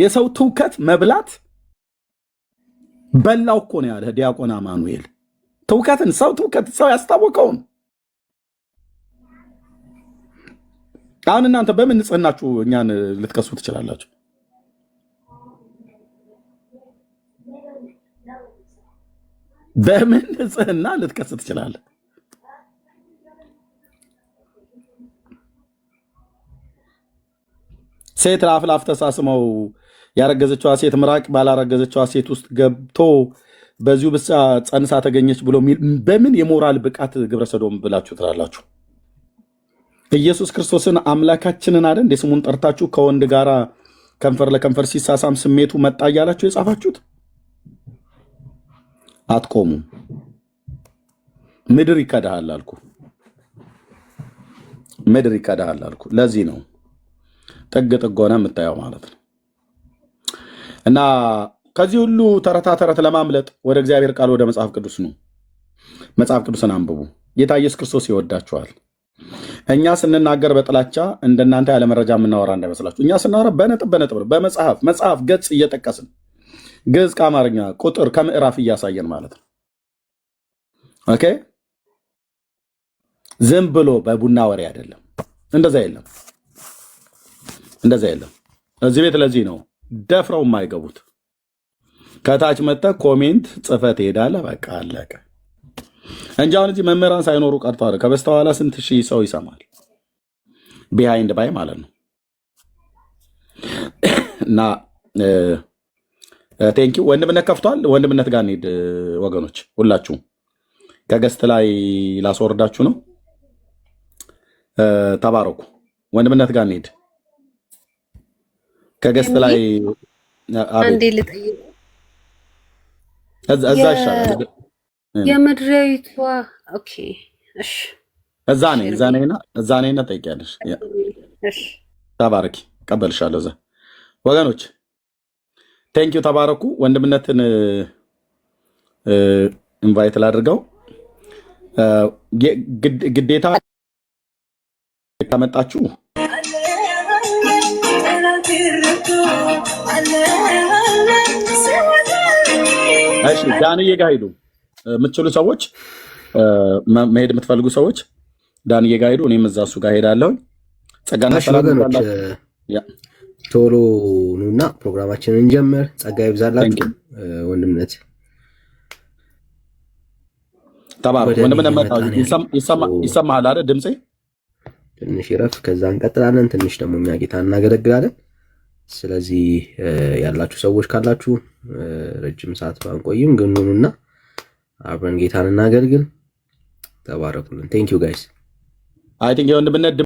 የሰው ትውከት መብላት በላው እኮ ነው ያለ ዲያቆን አማኑኤል። ትውከትን ሰው ያስታወቀውን አሁን እናንተ በምን ንጽህናችሁ እኛን ልትከሱ ትችላላችሁ? በምን ንጽህና ልትከስ ትችላለህ? ሴት ለአፍ ተሳስመው ያረገዘችዋ ሴት ምራቅ ባላረገዘችዋ ሴት ውስጥ ገብቶ በዚሁ ብቻ ጸንሳ ተገኘች ብሎ በምን የሞራል ብቃት ግብረ ሰዶም ብላችሁ ትላላችሁ? ኢየሱስ ክርስቶስን አምላካችንን አይደል እንደ ስሙን ጠርታችሁ ከወንድ ጋራ ከንፈር ለከንፈር ሲሳሳም ስሜቱ መጣ እያላችሁ የጻፋችሁት? አትቆሙም። ምድር ይከዳሃል አልኩ። ምድር ይከዳሃል አልኩ። ለዚህ ነው ጥግ ጥግ ሆነ የምታየው ማለት ነው። እና ከዚህ ሁሉ ተረታ ተረት ለማምለጥ ወደ እግዚአብሔር ቃል ወደ መጽሐፍ ቅዱስ ነው። መጽሐፍ ቅዱስን አንብቡ። ጌታ ኢየሱስ ክርስቶስ ይወዳችኋል። እኛ ስንናገር በጥላቻ እንደናንተ ያለ መረጃ የምናወራ እንዳይመስላችሁ። እኛ ስናወራ በነጥብ ነው። በመጽሐፍ ገጽ እየጠቀስን ግዕዝ ከአማርኛ ቁጥር ከምዕራፍ እያሳየን ማለት ነው። ኦኬ፣ ዝም ብሎ በቡና ወሬ አይደለም። እንደዛ የለም። እዚህ ቤት ለዚህ ነው ደፍረው የማይገቡት። ከታች መጥተህ ኮሜንት ጽፈት ትሄዳለህ። በቃ አለቀ እንጂ አሁን እዚህ መምህራን ሳይኖሩ ቀርተዋል። ከበስተኋላ ስንት ሺህ ሰው ይሰማል። ቢሃይንድ ባይ ማለት ነው። እና ቴንኪ ወንድምነት ከፍቷል። ወንድምነት ጋር እንሂድ ወገኖች፣ ሁላችሁም ከገስት ላይ ላስወርዳችሁ ነው። ተባረኩ። ወንድምነት ጋር እንሂድ ከገስት ላይ አንዴ ልጠይቅ። እዛ ይሻላል። የምድሪቷ ኦኬ፣ እሺ፣ እዛ ነኝና ጠይቂያለሽ። እሺ፣ ተባረኪ፣ ቀበልሻለሁ። እዛ ወገኖች ቴንኪዩ፣ ተባረኩ። ወንድምነትን ኢንቫይት ላድርገው። ግዴታ ከመጣችሁ እሺ፣ ዳንዬ ጋር ሂዱ። የምትችሉ ሰዎች መሄድ የምትፈልጉ ሰዎች ዳንዬ ጋር ሄዱ። እኔም እዛ እሱ ጋር ሄዳለሁ። ጸጋና ሰላም ቶሎ ኑና ፕሮግራማችንን እንጀምር። ጸጋ ይብዛላችሁ። ወንድምነት ተባረክ። ወንድምነት ይሰማሃል አይደል? ድምጼ ትንሽ ይረፍ፣ ከዛ እንቀጥላለን። ትንሽ ደግሞ እኛ ጌታ እናገለግላለን። ስለዚህ ያላችሁ ሰዎች ካላችሁ ረጅም ሰዓት ባንቆይም ግን ኑና አብረን ጌታን እናገልግል። ተባረኩልን። ቴንክ ዩ ጋይስ። አይ ቲንክ የወንድምነት